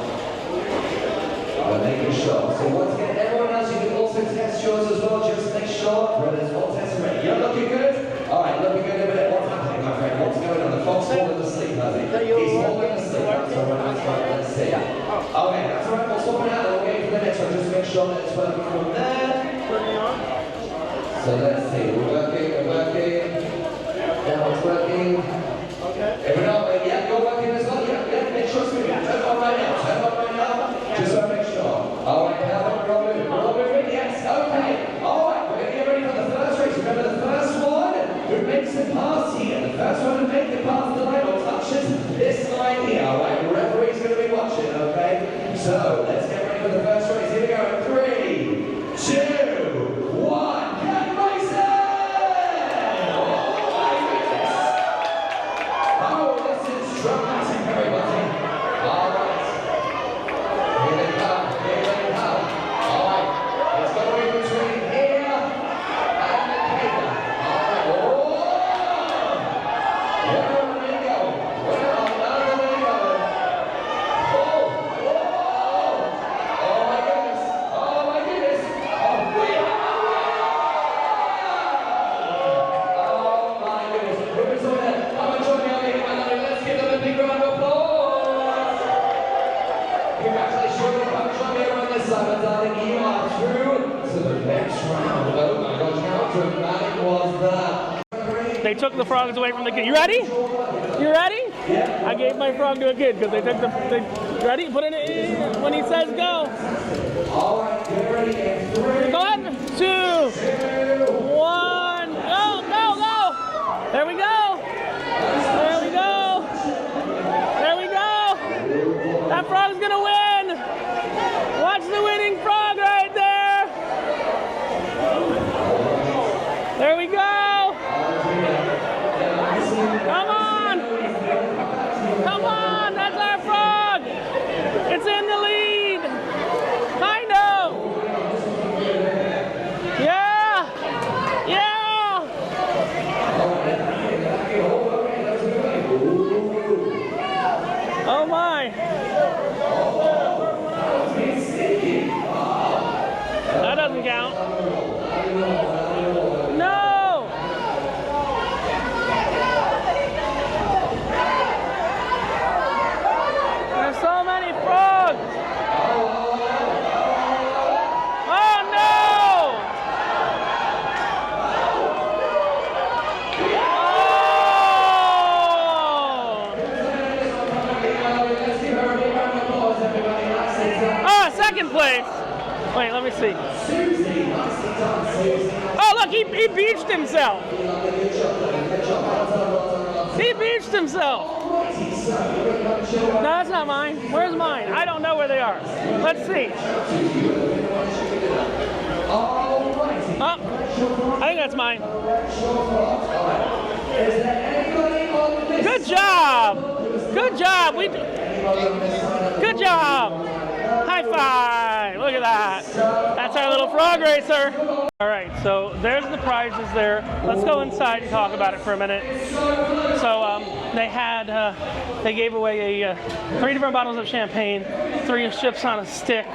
We're making sure. So once again, everyone else, you can also test yours as well. Just make sure brothers all test ready. You're looking good? Alright, looking good in a minute. What's happening, my friend? What's going on? The fox falling asleep, has he? He's falling asleep. That's alright, that's right. Let's see. Okay, that's alright. We'll swap it out and we'll wait for the next one. Just make sure that it's working from there. So let's see. We're working, we're working. Now it's working. Everyone, yeah, you're working as well. Yeah, make sure it's moving. Turn on right now. Turn on right now. Just so make sure. Alright, now we're all moving. We're all moving. Yes, okay. Alright, we're going to get ready for the first race. Remember the first one who makes it past here. The first one who makes it past the line or touches this line here. Alright, the referee's going to be watching, okay? So, let's get ready for the first race. Here we go. 3, 2, 1. Get racing! Oh my goodness! Oh, this is dramatic, everybody. Alright. Here they come, here they come. Alright, it's going to be between here and the cable. Alright, oh! Where are they going? Where are they going? Oh! Oh my goodness! Oh my goodness! Oh, we have a winner! Oh my goodness! Who is on there? Come and join me on here, my love. Let's give them a big round of applause! Congratulations, come join me on this side, my darling. You are through to the next round. Oh my gosh, how dramatic was that? They took the frogs away from the kid. You ready? You ready? I gave my frog to a kid because they took ready, put it in when he says go. Go ahead. 2, 1, go, go, go. There we go. There we go. There we go. That frog's gonna win. Watch the winning frog right there. There we go. Come on. Come on. That's our frog. It's in the lead. Kind of. Yeah. Yeah. Oh my. That doesn't count. No. There's so many frogs. Oh no. Oh, second place. Wait, let me see. Oh, look, he beached himself. He beached himself. No, that's not mine. Where's mine? I don't know where they are. Let's see. Oh, I think that's mine. Good job. Good job. Good job. High five! Look at that. That's our little frog racer. All right, so there's the prizes there. Let's go inside and talk about it for a minute. So they gave away 3 different bottles of champagne, 3 ships on a stick,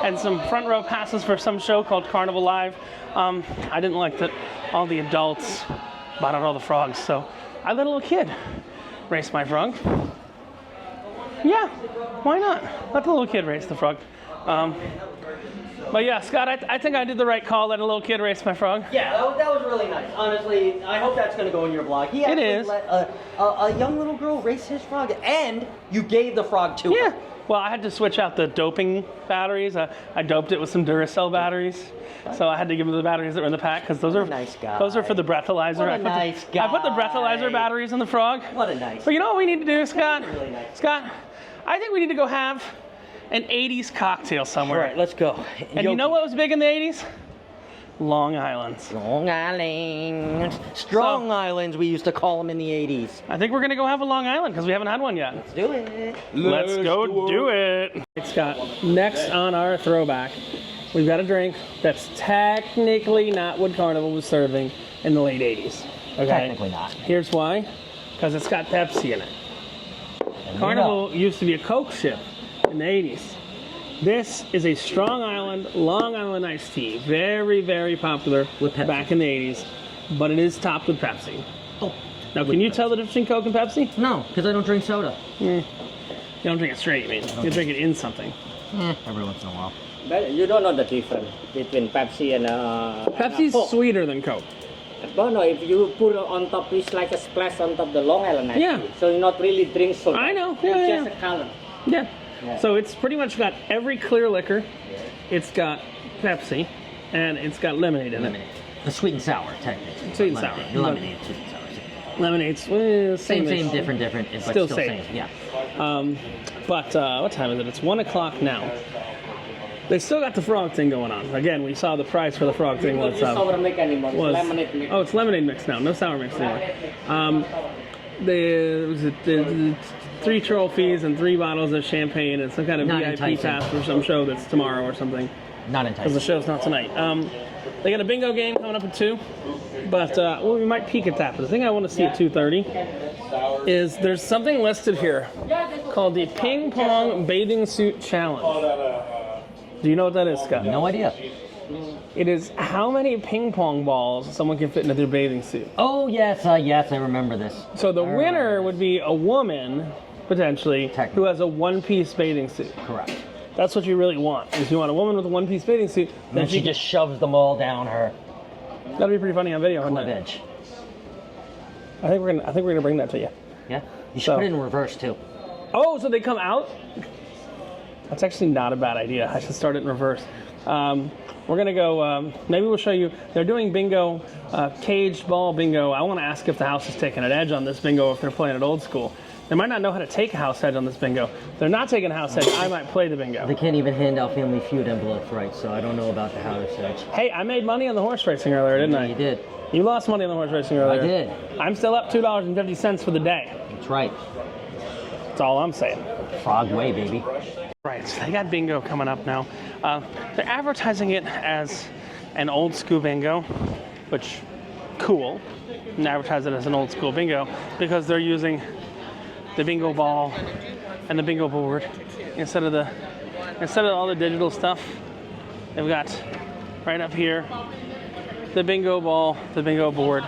and some front row passes for some show called Carnival Live. I didn't like that all the adults bought out all the frogs, so I let a little kid race my frog. Yeah, why not? Let the little kid race the frog. But yeah, Scott, I think I did the right call. Let a little kid race my frog. Yeah, that was really nice. Honestly, I hope that's going to go in your blog. He actually let a young little girl race his frog, and you gave the frog to her. Well, I had to switch out the doping batteries. I doped it with some Duracell batteries. So I had to give him the batteries that were in the pack because those are nice guy. Those are for the breathalyzer. What a nice guy. I put the breathalyzer batteries in the frog. What a nice. But you know what we need to do, Scott? Really nice. Scott, I think we need to go have an 80s cocktail somewhere. All right, let's go. And you know what was big in the 80s? Long Islands. Long Island. Strong Islands, we used to call them in the 80s. I think we're going to go have a Long Island because we haven't had one yet. Let's do it. Let's go do it. Scott, next on our throwback, we've got a drink that's technically not what Carnival was serving in the late 80s. Okay? Technically not. Here's why. Because it's got Pepsi in it. Carnival used to be a Coke ship in the 80s. This is a Strong Island, Long Island iced tea. Very, very popular back in the 80s. But it is topped with Pepsi. Oh. Now, can you tell the difference between Coke and Pepsi? No, because I don't drink soda. You don't drink it straight, you mean? You drink it in something. Every once in a while. But you don't know the difference between Pepsi and Pepsi's Coke. sweeter than Coke. But no, if you put it on top, it's like a splash on top of the Long Island iced tea. So you not really drink soda. I know. It's just a color. Yeah. So it's pretty much got every clear liquor. It's got Pepsi, and it's got lemonade in it. The sweet and sour, technically. Sweet and sour. Lemonade, sweet and sour. Lemonade's Same, different, but still same. Yeah. But what time is it? It's 1 o'clock now. They still got the frog thing going on. Again, we saw the price for the frog thing. It's not sour mix anymore. It's lemonade mix. Oh, it's lemonade mix now. No sour mix anymore. The 3 trophies and 3 bottles of champagne and some kind of VIP pass for some show that's tomorrow or something. Not enticing. Because the show's not tonight. They got a bingo game coming up at 2. But we might peek at that. But the thing I want to see at 2:30 is there's something listed here called the Ping Pong Bathing Suit Challenge. Do you know what that is, Scott? No idea. It is how many ping pong balls someone can fit into their bathing suit. Oh, yes, I remember this. So the winner would be a woman, potentially, who has a one-piece bathing suit. Correct. That's what you really want. If you want a woman with a one-piece bathing suit, then she just shoves them all down her. That'd be pretty funny on video, wouldn't it? Edge. I think we're gonna bring that to you. Yeah. You should put it in reverse too. Oh, so they come out? That's actually not a bad idea. I should start it in reverse. We're gonna go, maybe we'll show you, they're doing bingo, caged ball bingo. I wanna ask if the house is taking an edge on this bingo if they're playing it old school. They might not know how to take a house edge on this bingo. If they're not taking a house edge, I might play the bingo. They can't even hand out Family Feud envelopes right, so I don't know about the house edge. Hey, I made money on the horse racing earlier, didn't I? You did. You lost money on the horse racing earlier. I did. I'm still up $2.50 for the day. That's right. That's all I'm saying. Frog way, baby. Right, so they got bingo coming up now. They're advertising it as an old school bingo, which, cool. And advertise it as an old school bingo because they're using the bingo ball and the bingo board instead of all the digital stuff. They've got right up here the bingo ball, the bingo board.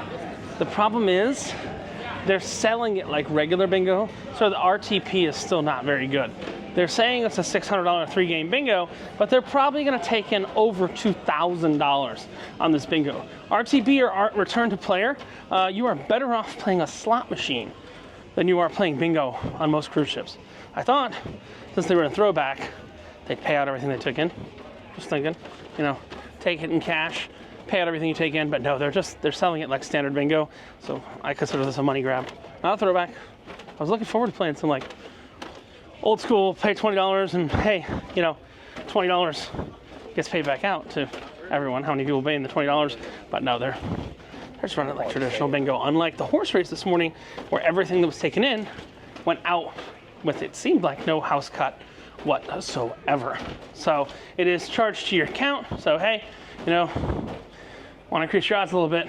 The problem is they're selling it like regular bingo, so the RTP is still not very good. They're saying it's a $600 3-game bingo, but they're probably going to take in over $2,000 on this bingo. RTP or return to player, you are better off playing a slot machine than you are playing bingo on most cruise ships. I thought, since they were in Throwback, they'd pay out everything they took in. Just thinking, you know, take it in cash, pay out everything you take in, but no, they're selling it like standard bingo, so I consider this a money grab. Not a Throwback. I was looking forward to playing some like old school, pay $20, and hey, you know, $20 gets paid back out to everyone. How many people paying the $20? But no, they're just running like traditional bingo. Unlike the horse race this morning, where everything that was taken in went out with, it seemed like, no house cut whatsoever. So it is charged to your account. So hey, you know, want to increase your odds a little bit,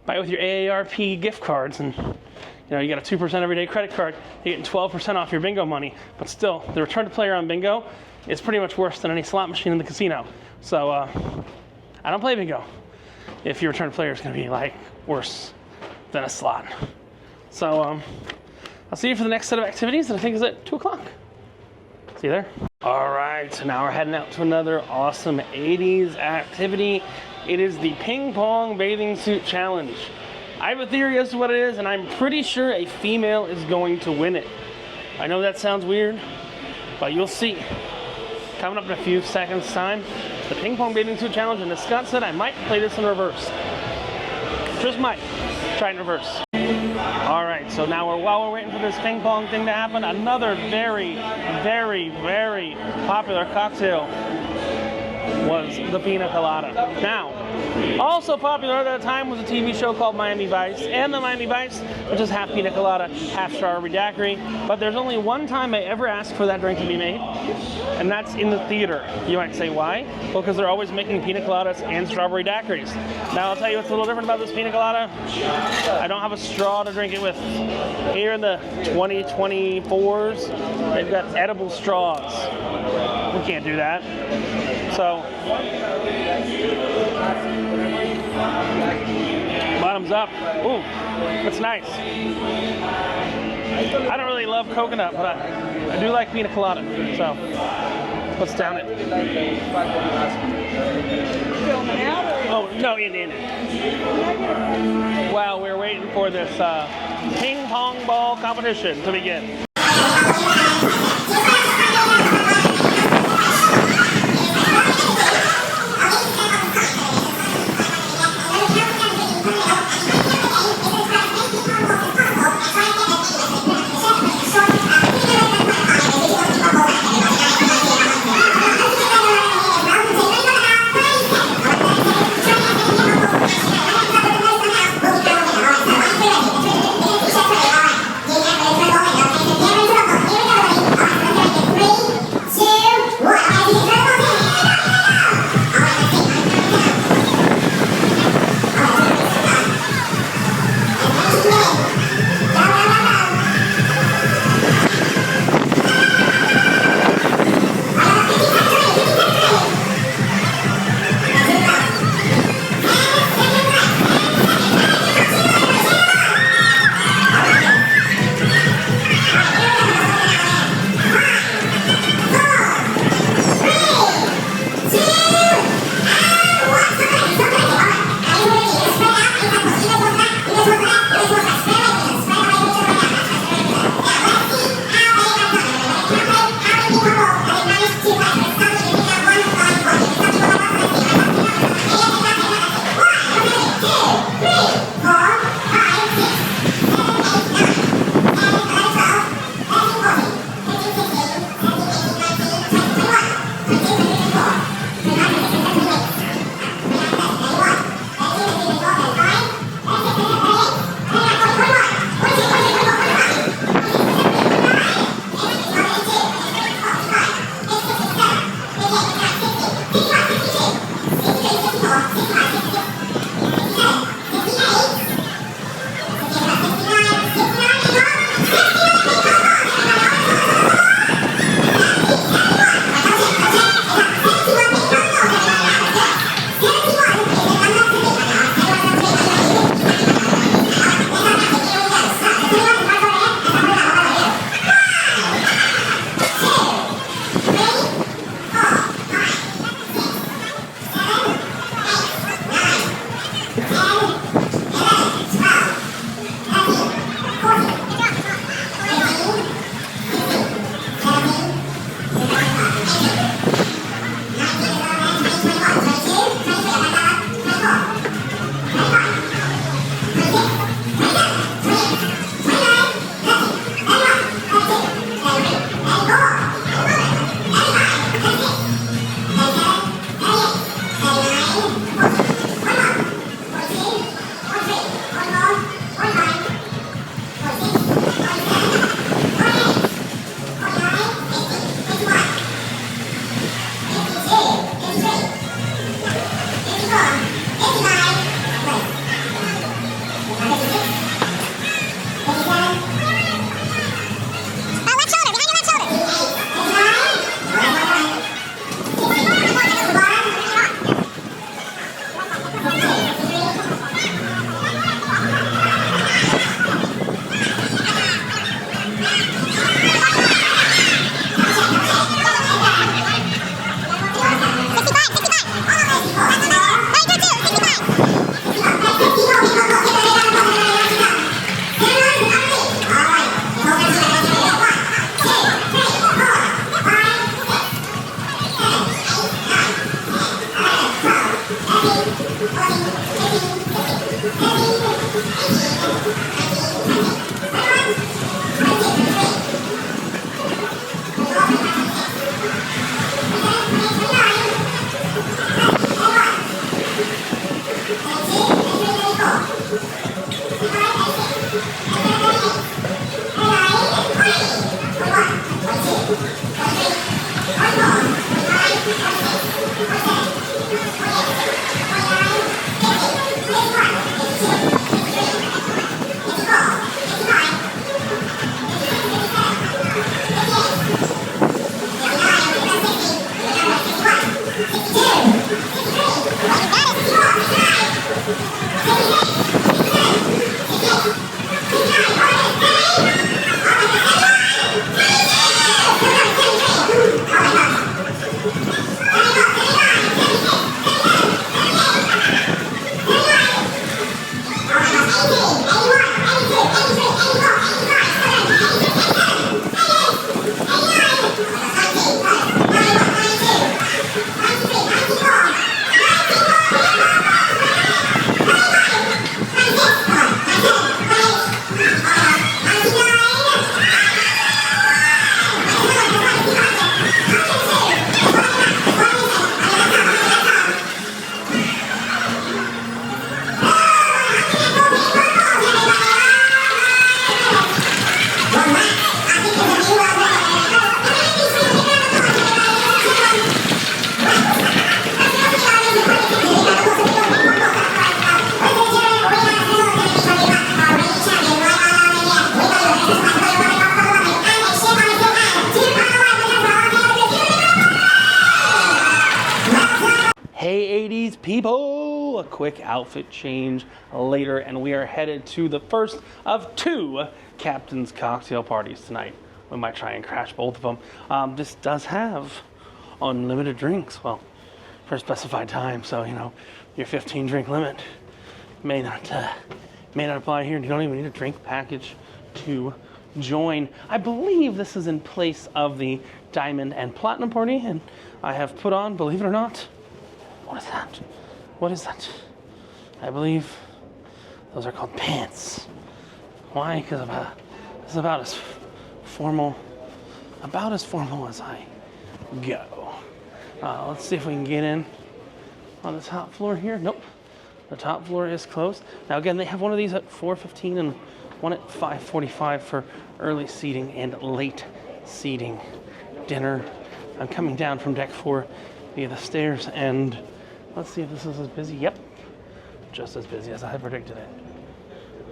buy it with your AARP gift cards, and you know, you got a 2% everyday credit card, you're getting 12% off your bingo money, but still, the return to player on bingo is pretty much worse than any slot machine in the casino. So, I don't play bingo if your return to player is going to be, like, worse than a slot. So, I'll see you for the next set of activities that I think is at 2 o'clock. See you there. All right, so now we're heading out to another awesome 80s activity. It is the Ping Pong Bathing Suit Challenge. I have a theory as to what it is, and I'm pretty sure a female is going to win it. I know that sounds weird, but you'll see. Coming up in a few seconds' time, the Ping Pong Bathing Suit Challenge, and as Scott said, I might play this in reverse. Just might. Try in reverse. All right, so now while we're waiting for this ping pong thing to happen, another very, very, very popular cocktail was the pina colada. Now, also popular at that time was a TV show called Miami Vice, and the Miami Vice, which is half pina colada, half strawberry daiquiri. But there's only one time I ever asked for that drink to be made, and that's in the theater. You might say, why? Well, because they're always making pina coladas and strawberry daiquiris. Now, I'll tell you what's a little different about this pina colada. I don't have a straw to drink it with. Here in the 2024s, they've got edible straws. We can't do that. So, bottoms up. Ooh, that's nice. I don't really love coconut, but I do like pina colada. So, let's down it. Oh, no, in it. While we're waiting for this ping pong ball competition to begin. Here we go. people. A quick outfit change later, and we are headed to the first of 2 Captain's Cocktail Parties tonight. We might try and crash both of them. This does have unlimited drinks, well, for a specified time, so you know your 15 drink limit may not apply here. You don't even need a drink package to join. I believe this is in place of the Diamond and Platinum Party, and I have put on, believe it or not, what is that? What is that? I believe those are called pants. Why? Because it's about as formal as I go. Let's see if we can get in on the top floor here. Nope, the top floor is closed. Now again, they have one of these at 4:15 and one at 5:45 for early seating and late seating. Dinner. I'm coming down from deck 4 via the stairs, and let's see if this is as busy. Yep, just as busy as I had predicted it.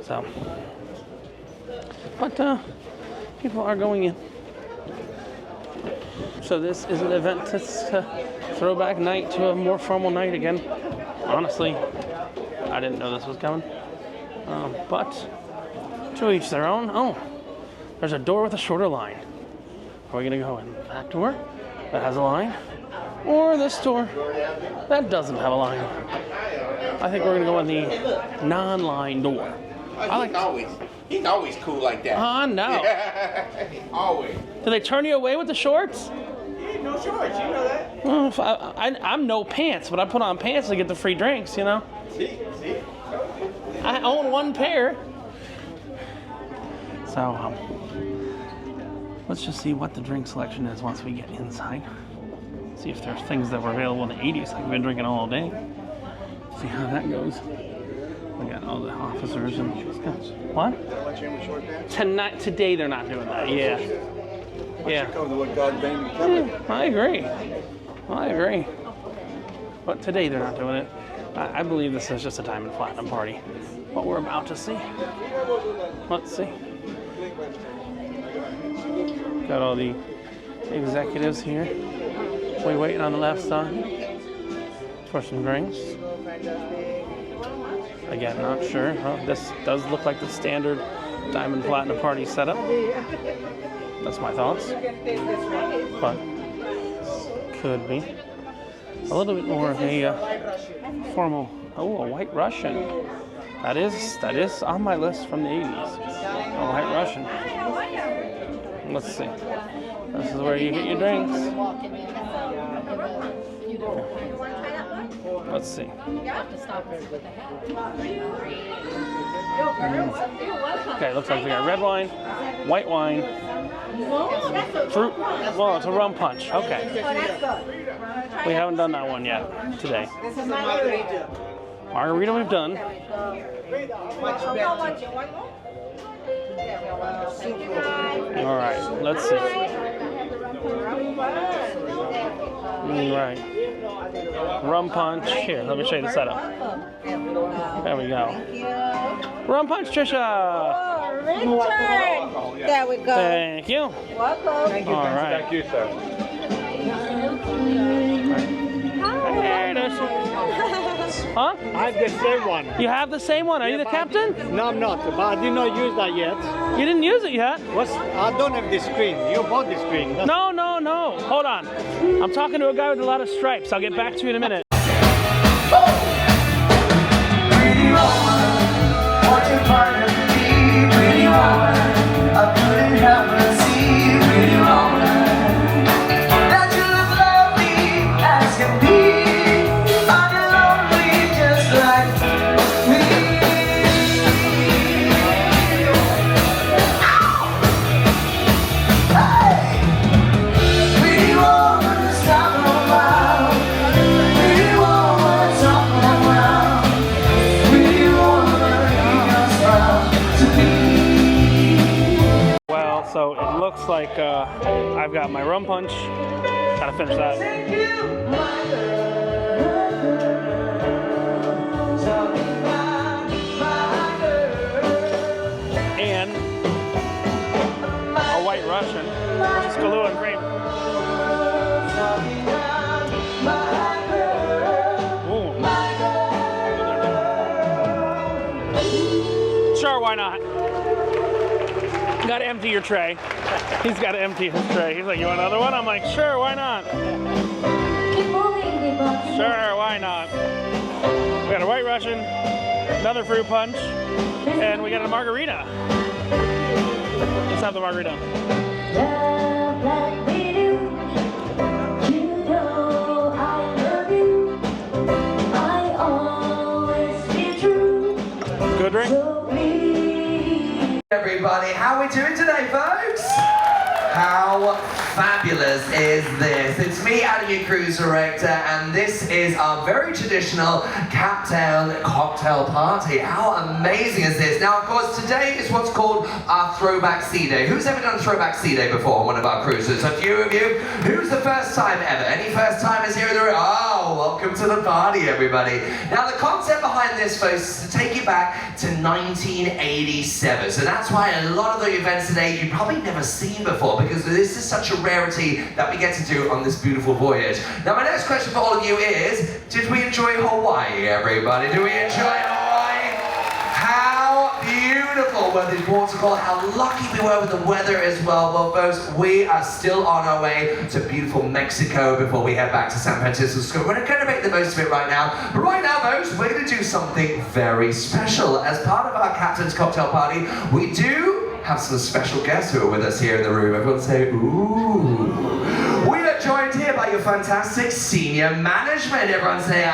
So, but people are going in. So this is an event that's a throwback night to a more formal night again. Honestly, I didn't know this was coming. But to each their own. Oh, there's a door with a shorter line. Are we gonna go in that door that has a line, or this door that doesn't have a line? I think we're gonna go in the non-line door. He's always cool like that. No. Always. Do they turn you away with the shorts? Yeah, no shorts, you know that. Well, I'm no pants, but I put on pants to get the free drinks, you know? See? I own one pair. So, let's just see what the drink selection is once we get inside. See if there's things that were available in the 80s like we've been drinking all day. See how that goes. We got all the officers and what? Today they're not doing that. Yeah. I agree. But today they're not doing it. I believe this is just a Diamond Platinum party. What we're about to see. Let's see. Got all the executives here. We waiting on the left side for some drinks. Again, not sure. Well, this does look like the standard Diamond Platinum party setup. That's my thoughts. But could be a little bit more of a formal. Oh, a White Russian. That is on my list from the 80s. A White Russian. Let's see. This is where you get your drinks. Let's see. Okay, looks like we got red wine, white wine, fruit. Well, it's a rum punch. Okay. We haven't done that one yet today. Margarita we've done. All right, let's see. Right. Rum punch. Here, let me show you the setup. There we go. Rum punch, Trisha. Richard. There we go. Thank you. Welcome. Thank you. All right. Thank you, sir. Hey, Trisha. Huh? I have the same one. You have the same one. Are you the captain? No, I'm not. But I did not use that yet. You didn't use it yet? I don't have the screen. You bought the screen. No. Hold on. I'm talking to a guy with a lot of stripes. I'll get back to you in a minute. Pretty woman, won't you partner to be? Pretty woman, I couldn't help but see. Pretty woman, that you look lovely as can be. Are you lonely just like me? Hey! Pretty woman, stop around. Pretty woman, stop around. Pretty woman, you're proud to be. Well, so it looks like I've got my rum punch. Gotta finish that. Thank you, my girl. Talking about my girl. And a White Russian, which is Kahlua and cream. Talking about my girl. Ooh. My Got to empty your tray. He's got to empty his tray. He's like, you want another one? I'm like, sure, why not? Keep moving, people. Sure, why not? We got a White Russian, another fruit punch, and we got a margarita. Let's have the margarita. Love like we do. You know I love you. I always be true. Good drink? So please. Everybody, how are we doing today, folks? How fabulous is this? It's me, Adam, your cruise director, and this is our very traditional Cap Town cocktail party. How amazing is this? Now, of course, today is what's called our Throwback Sea Day. Who's ever done Throwback Sea Day before on one of our cruises? A few of you. Who's the first time ever? Any first timers here in the room? Oh, welcome to the party, everybody. Now, the concept behind this, folks, is to take you back to 1987. So that's why a lot of the events today you've probably never seen before, because this is such a rarity that we get to do on this beautiful voyage. Now, my next question for all of you is, did we enjoy Hawaii, everybody? Do we enjoy Hawaii? How beautiful were these waterfalls? How lucky we were with the weather as well. Well, folks, we are still on our way to beautiful Mexico before we head back to San Francisco. We're going to make the most of it right now. But right now, folks, we're going to do something very special. As part of our Captain's Cocktail Party, we do have some special guests who are with us here in the room. Everyone say, ooh. We are joined here by your fantastic senior management. Everyone say,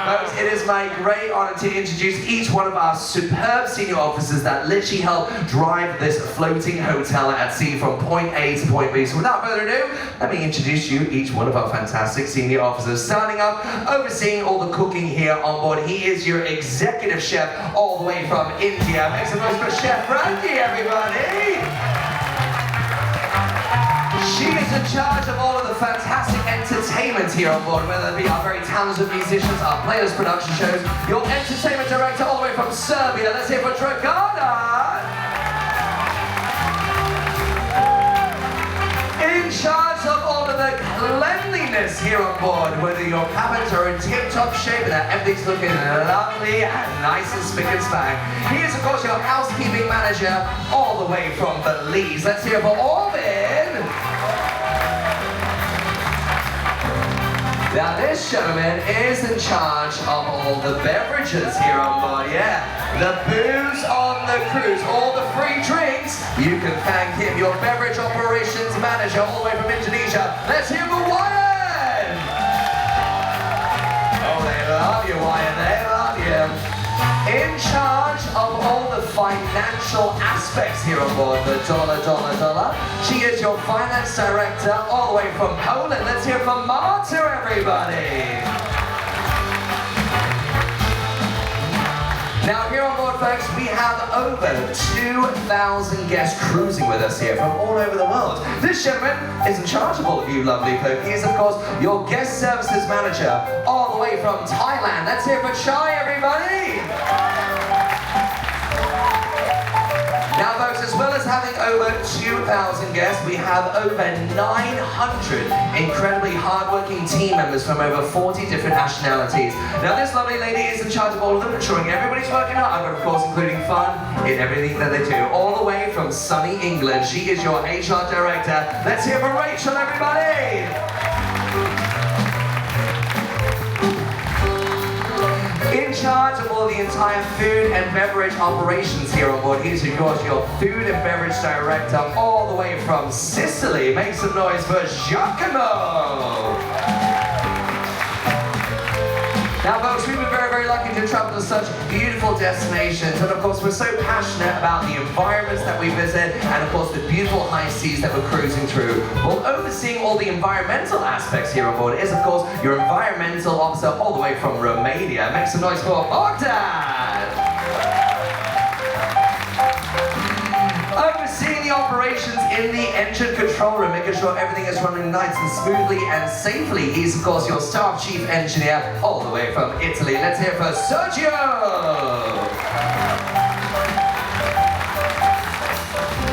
Folks, it is my great honor to introduce each one of our superb senior officers that literally help drive this floating hotel at sea from point A to point B. So without further ado, let me introduce you each one of our fantastic senior officers. Starting up, overseeing all the cooking here on board, he is your executive chef all the way from India. Make some noise for Chef Randy, everybody! She is in charge of all of the fantastic entertainment here on board, whether it be our very talented musicians, our players, production shows, your entertainment director all the way from Serbia. Let's hear for Dragana! In charge of all of the cleanliness here on board, whether your cabins are in tip-top shape and that everything's looking lovely and nice and spick and span. He is, of course, your housekeeping manager all the way from Belize. Let's hear for Orvin! Now this gentleman is in charge of all the beverages here on board, yeah. The booze on the cruise, all the free drinks, you can thank him, your beverage operations manager all the way from Indonesia. Let's hear for Wyatt! Oh, they love you, Wyatt, they love you. In charge of all the financial aspects here on board, the dollar. She is your finance director all the way from Poland. Let's hear from Marta, everybody. Now here on board, folks, we have over 2,000 guests cruising with us here from all over the world. This gentleman is in charge of all of you lovely folk. He is, of course, your guest services manager all the way from Thailand. Let's hear for Chai, everybody. Now, folks, as well as having over 2,000 guests, we have over 900 incredibly hardworking team members from over 40 different nationalities. Now, this lovely lady is in charge of all of them, ensuring everybody's working hard, but of course, including fun in everything that they do. All the way from sunny England, she is your HR director. Let's hear from Rachel, everybody! In charge of all the entire food and beverage operations here on board, he's of course your food and beverage director all the way from Sicily. Make some noise for Giacomo! Now, folks, we've been very lucky to travel to such beautiful destinations, and of course we're so passionate about the environments that we visit and of course the beautiful high seas that we're cruising through. Well, overseeing all the environmental aspects here on board is of course your environmental officer all the way from Romania. Make some noise for Bogdan! Overseeing the operations in the engine control room, making sure everything is running nice and smoothly and safely. He's, of course, your staff chief engineer all the way from Italy. Let's hear for Sergio!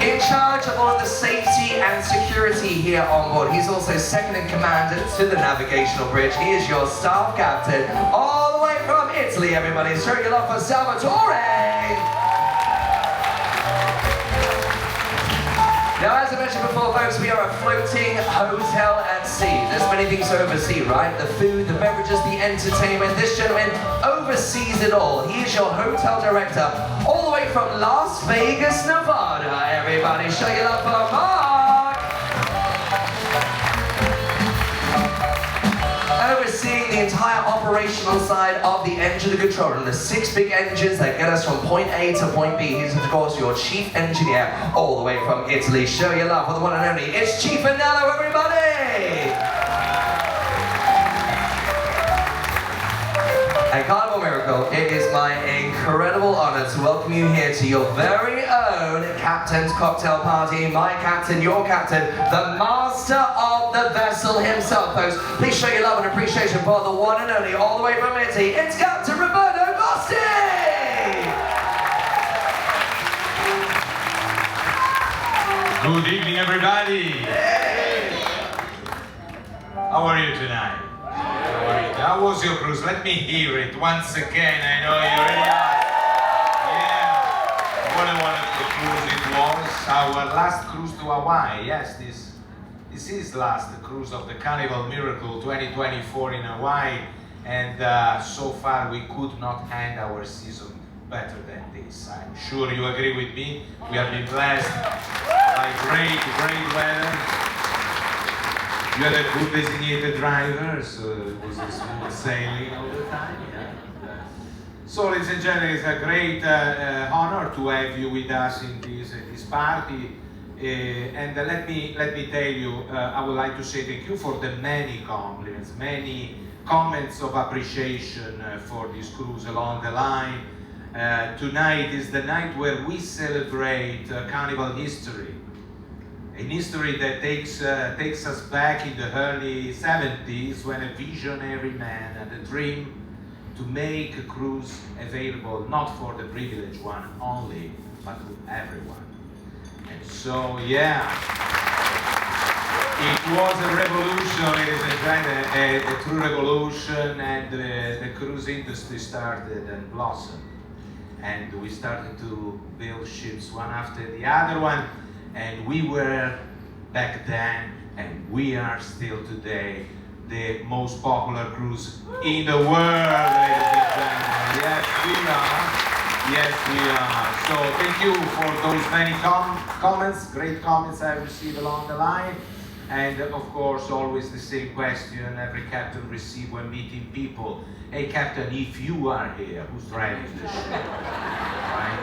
In charge of all of the safety and security here on board. He's also second in command to the navigational bridge. He is your staff captain all the way from Italy, everybody. Show your love for Salvatore! Now, as I mentioned before, folks, we are a floating hotel at sea. There's many things to oversee, right? The food, the beverages, the entertainment. This gentleman oversees it all. He is your hotel director, all the way from Las Vegas, Nevada. Everybody, show your love for Mark. Overseeing the entire operational side of the engine control. The 6 big engines that get us from point A to point B. He's, of course, your chief engineer, all the way from Italy. Show your love for the one and only. It's Chief Anello, everybody! And Carnival Miracle, it is my incredible honor to welcome you here to your very own Captain's Cocktail Party. My captain, your captain, the master of the vessel himself, folks. Please show your love and appreciation for the one and only, all the way from Italy, it's Captain Roberto Bosti! Good evening, everybody. How are you tonight? How was your cruise? Let me hear it once again. I know you really are. Yeah. What a wonderful cruise it was. Our last cruise to Hawaii. Yes, this is last cruise of the Carnival Miracle 2024 in Hawaii. And so far we could not end our season better than this. I'm sure you agree with me. We have been blessed by great weather. You had a good designated driver, so it was a smooth sailing all the time. Yeah. So, ladies and gentlemen, it's a great honor to have you with us in this party. And let me tell you, I would like to say thank you for the many compliments, many comments of appreciation for this cruise along the line. Tonight is the night where we celebrate Carnival history. A history that takes us back in the early 70s when a visionary man had a dream to make a cruise available not for the privileged one only, but to everyone. And so, yeah, it was a revolution, ladies and gentlemen, a true revolution, and the cruise industry started and blossomed. And we started to build ships one after the other one. And we were back then, and we are still today, the most popular cruise in the world, ladies and gentlemen. Yes, we are. Yes, we are. So thank you for those many comments, great comments I received along the line. And of course, always the same question every captain receives when meeting people. Hey, Captain, if you are here, who's driving the ship? Right?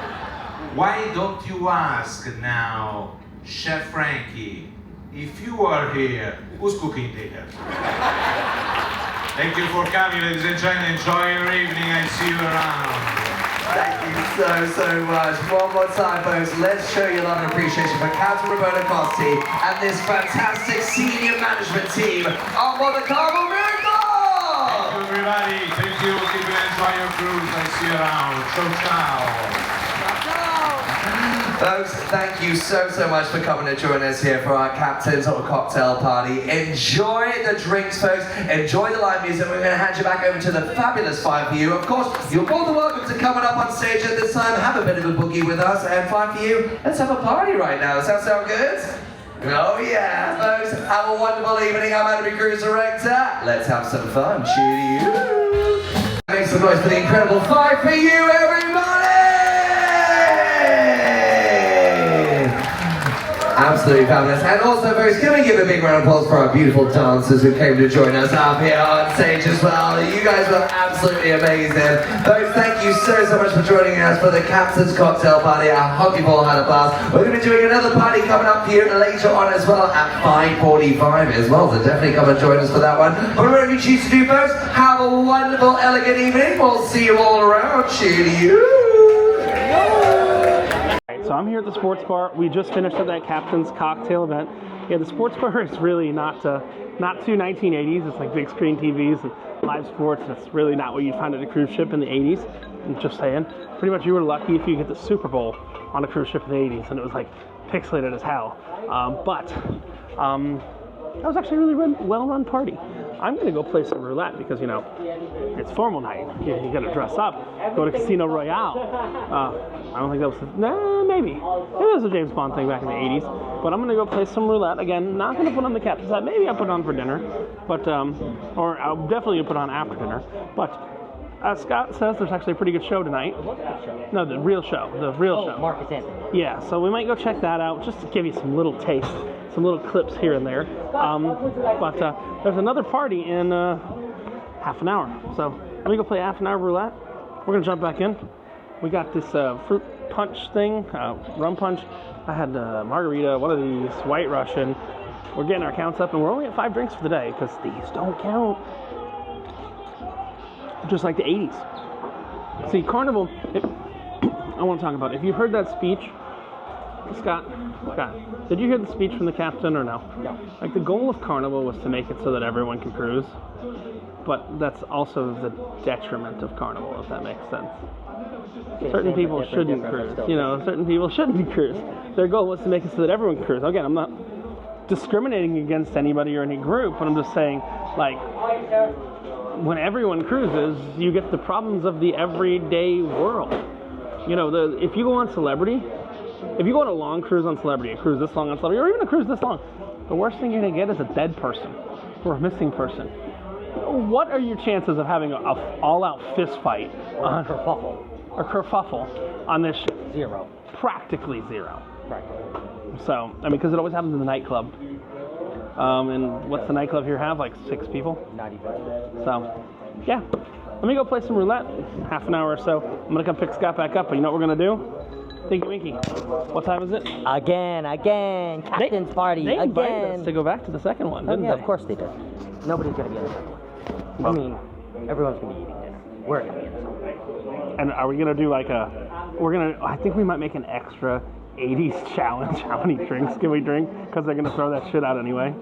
Why don't you ask now, Chef Frankie, if you are here, who's cooking dinner? Thank you for coming, ladies and gentlemen. Enjoy your evening. I see you around. Thank you so much. One more time, folks. Let's show your love and appreciation for Captain Roberto Bosti and this fantastic senior management team on board the Carnival Miracle! Thank you, everybody. Thank you. Keep enjoying your cruise. I see you around. Ciao, ciao. Folks, thank you so much for coming to join us here for our Captain's Cocktail Party. Enjoy the drinks, folks. Enjoy the live music. We're going to hand you back over to the fabulous five for you. Of course, you're more than welcome to come up on stage at this time, have a bit of a boogie with us, and five for you, let's have a party right now. Does that sound good? Oh yeah, folks, have a wonderful evening. I'm Adam, Cruise Director. Let's have some fun. Cheerio. Make some noise for the incredible five for you, everybody! Absolutely fabulous. And also, folks, can we give a big round of applause for our beautiful dancers who came to join us up here on stage as well. You guys were absolutely amazing. Folks, thank you so much for joining us for the Captain's Cocktail Party. I hope you've all had a blast. We're going to be doing another party coming up for you later on as well at 5:45 as well, so definitely come and join us for that one. But whatever you choose to do, folks, have a wonderful, elegant evening. We'll see you all around. Cheerio. So I'm here at the sports bar. We just finished up that Captain's Cocktail event. Yeah, the sports bar is really not too 1980s. It's like big screen TVs and live sports. That's really not what you'd find at a cruise ship in the 80s. I'm just saying. Pretty much you were lucky if you get the Super Bowl on a cruise ship in the 80s, and it was like pixelated as hell. But that was actually a really well-run party. I'm going to go play some roulette because, you know, it's formal night. You got to dress up, go to Casino Royale. I don't think that was, maybe. Maybe it was a James Bond thing back in the 80s. But I'm going to go play some roulette. Again, not going to put on the captain's hat. Maybe I'll put it on for dinner. But, or I'll definitely put it on after dinner. But Scott says there's actually a pretty good show tonight. No, the real show. The real show. Marcus Anthony. Yeah, so we might go check that out just to give you some little taste, some little clips here and there. But there's another party in half an hour. So let me go play half an hour roulette. We're going to jump back in. We got this fruit punch thing, rum punch. I had margarita, one of these, White Russian. We're getting our counts up, and we're only at 5 drinks for the day because these don't count. Just like the 80s. See, Carnival, I want to talk about it. If you heard that speech, Scott, did you hear the speech from the captain or no? No. Like, the goal of Carnival was to make it so that everyone can cruise, but that's also the detriment of Carnival, if that makes sense. Certain people shouldn't cruise. You know, certain people shouldn't cruise. Their goal was to make it so that everyone can cruise. Again, I'm not discriminating against anybody or any group, but I'm just saying, like, when everyone cruises, you get the problems of the everyday world. You know, if you go on Celebrity, if you go on a long cruise on Celebrity, a cruise this long on Celebrity, or even a cruise this long, the worst thing you're going to get is a dead person or a missing person. What are your chances of having an all-out fist fight on kerfuffle on this ship? Zero. Practically zero. Practically. So, I mean, because it always happens in the nightclub. And what's the nightclub here have? Like 6 people? Not even. So, yeah. Let me go play some roulette. Half an hour or so. I'm going to come pick Scott back up, but you know what we're going to do? Tinky Winky. What time is it? Again. Captain's party. They invited us to go back to the second one, didn't they? Of course they did. Nobody's going to be in the second one. I mean, everyone's going to be eating dinner. We're going to be in the second one. And are we going to do like I think we might make an extra 80s challenge. How many drinks can we drink? Because they're going to throw that shit out anyway.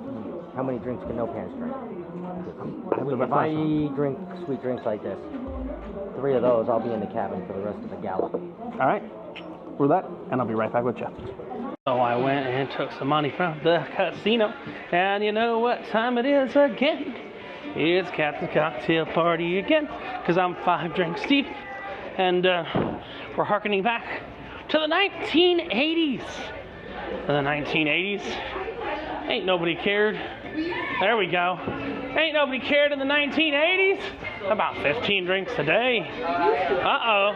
How many drinks can no pants drink? If I drink sweet drinks like this, 3 of those, I'll be in the cabin for the rest of the gala. All right. Roulette, and I'll be right back with you. So I went and took some money from the casino, and you know what time it is again? It's Captain's Cocktail Party again, because I'm 5 drinks deep, and we're hearkening back to the 1980s. The 1980s. Ain't nobody cared. There we go. Ain't nobody cared in the 1980s. About 15 drinks a day. Uh-oh.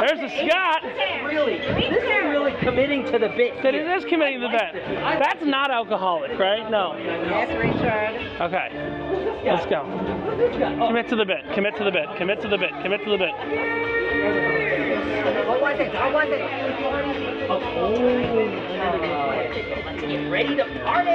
There's a Scott. This is really committing to the bit. It is committing to the bit. That's not alcoholic, right? No. Yes, Richard. Okay. Let's go. Commit to the bit. Commit to the bit. Commit to the bit. Commit to the bit. What was it? Let's get ready to party!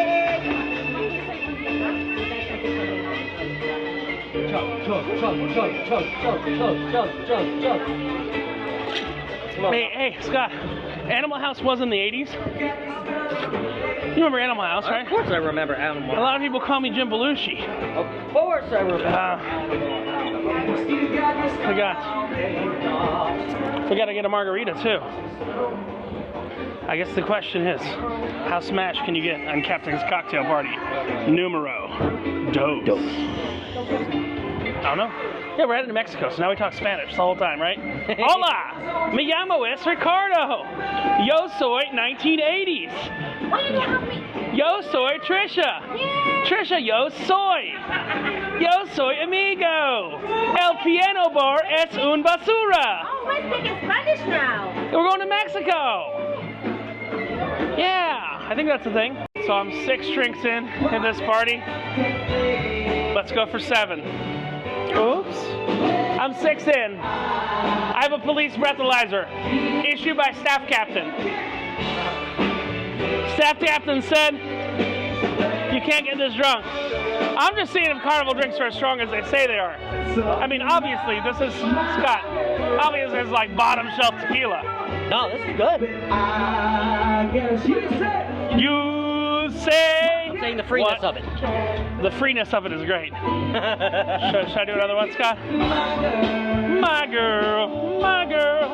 Hey, Scott. Animal House was in the 80s? You remember Animal House, right? Of course I remember Animal House. A lot of people call me Jim Belushi. Of course I remember. Forgot to get a margarita, too. I guess the question is, how smashed can you get on Captain's Cocktail Party? Numero dos. I don't know. Yeah, we're headed to Mexico, so now we talk Spanish the whole time, right? Hola! Me llamo es Ricardo. Yo soy 1980s. Yo soy Trisha. Trisha, yo soy. Yo soy amigo. El piano bar es un basura. Oh, we're speaking Spanish now. We're going to Mexico. Yeah, I think that's the thing. So I'm 6 drinks in this party. Let's go for 7. Oops. I'm 6 in. I have a police breathalyzer issued by staff captain. Staff captain said, you can't get this drunk. I'm just seeing if Carnival drinks are as strong as they say they are. I mean, obviously, this is Scott. Obviously, it's like bottom shelf tequila. No, this is good. You say... I'm saying the freeness of it. The freeness of it is great. Should I do another one, Scott? My girl, my girl.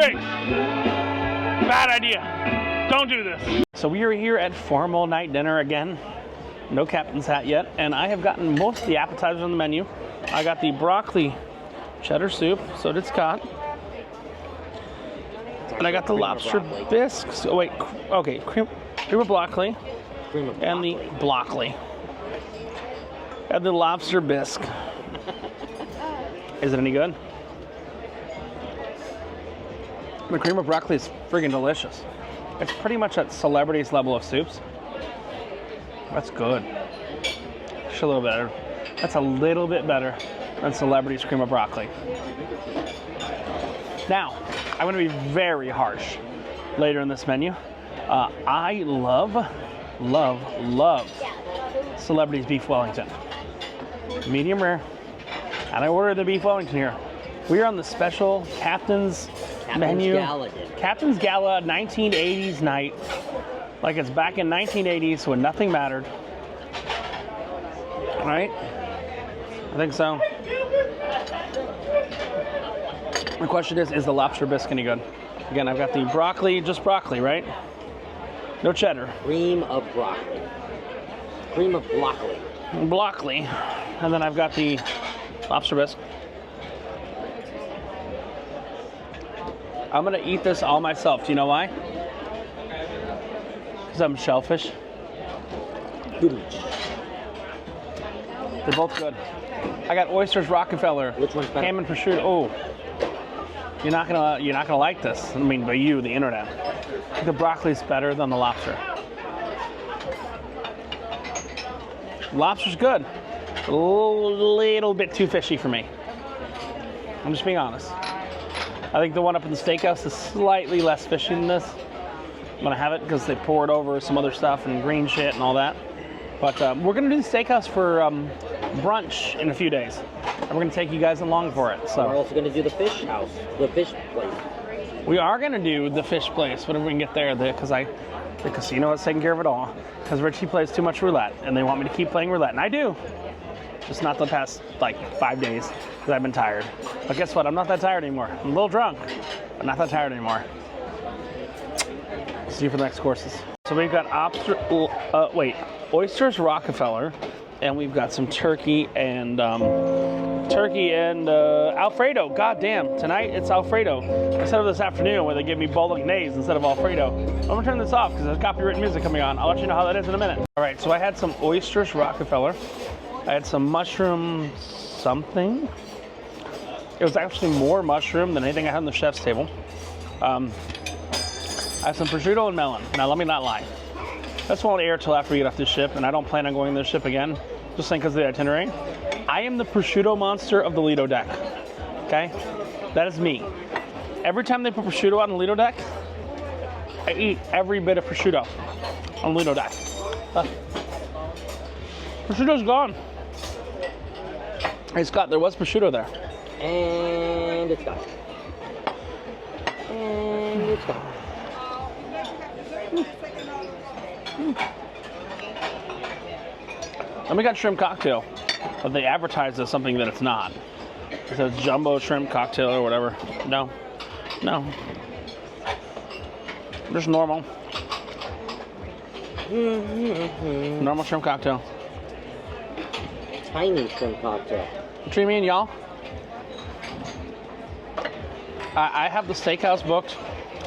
Hey, bad idea. Don't do this. So we are here at formal night dinner again. No captain's hat yet, and I have gotten most of the appetizers on the menu. I got the broccoli cheddar soup, so did Scott. And I got the lobster bisques. Oh wait, okay, cream of broccoli. And the broccoli. And the lobster bisque. Is it any good? The cream of broccoli is friggin' delicious. It's pretty much at Celebrity's level of soups. That's good. Just a little better. That's a little bit better than Celebrity's cream of broccoli. Now, I'm going to be very harsh later in this menu. I love Celebrity's beef Wellington. Medium rare. And I ordered the beef Wellington here. We are on the special Captain's menu. Gala. Captain's Gala 1980s night. Like it's back in 1980s when nothing mattered. Right? I think so. The question is the lobster bisque any good? Again, I've got the broccoli, just broccoli, right? No cheddar. Cream of broccoli. Cream of broccoli. Broccoli. And then I've got the lobster bisque. I'm gonna eat this all myself. Do you know why? Because I'm shellfish. They're both good. I got oysters Rockefeller. Which one's better? Ham and prosciutto. Oh, you're not gonna like this. I mean, by you, the internet. The broccoli's better than the lobster. Lobster's good. A little bit too fishy for me. I'm just being honest. I think the one up in the steakhouse is slightly less fishy than this. I'm gonna have it because they pour it over some other stuff and green shit and all that. But we're gonna do the steakhouse for brunch in a few days. And we're gonna take you guys along for it. So we're also gonna do the fish house, the fish place. We are gonna do the fish place whenever we can get there, because the casino is taking care of it all. Because Richie plays too much roulette, and they want me to keep playing roulette, and I do. Just not the past like 5 days because I've been tired. But guess what? I'm not that tired anymore. I'm a little drunk, but not that tired anymore. See you for the next courses. So we've got oysters Rockefeller, and we've got some turkey and Alfredo. God damn! Tonight it's Alfredo instead of this afternoon where they give me bolognese instead of Alfredo. I'm gonna turn this off because there's copyrighted music coming on. I'll let you know how that is in a minute. All right. So I had some oysters Rockefeller. I had some mushroom something. It was actually more mushroom than anything I had on the chef's table. I have some prosciutto and melon. Now, let me not lie. This won't air till after we get off this ship, and I don't plan on going on this ship again, just saying because of the itinerary. I am the prosciutto monster of the Lido deck, okay? That is me. Every time they put prosciutto on the Lido deck, I eat every bit of prosciutto on the Lido deck. Prosciutto's gone. Hey Scott, there was prosciutto there. And it's gone. And it's gone. And we got shrimp cocktail, but they advertise as something that it's not. It says jumbo shrimp cocktail or whatever. No. Just normal. Normal shrimp cocktail. Tiny shrimp cocktail. What do you mean, y'all? I have the steakhouse booked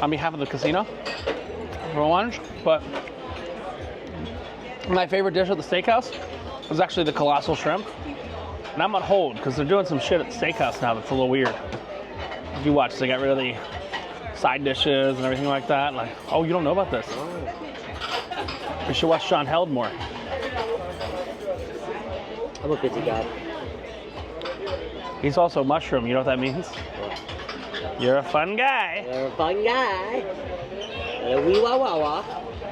on behalf of the casino for lunch, but my favorite dish at the steakhouse was actually the colossal shrimp. And I'm on hold because they're doing some shit at the steakhouse now that's a little weird. If you watch, they got rid of the side dishes and everything like that. Like, oh, you don't know about this? You should watch Sean Held more. I'm a busy guy. He's also mushroom. You know what that means? You're a fun guy. You're a fun guy. Wee wah wah wah.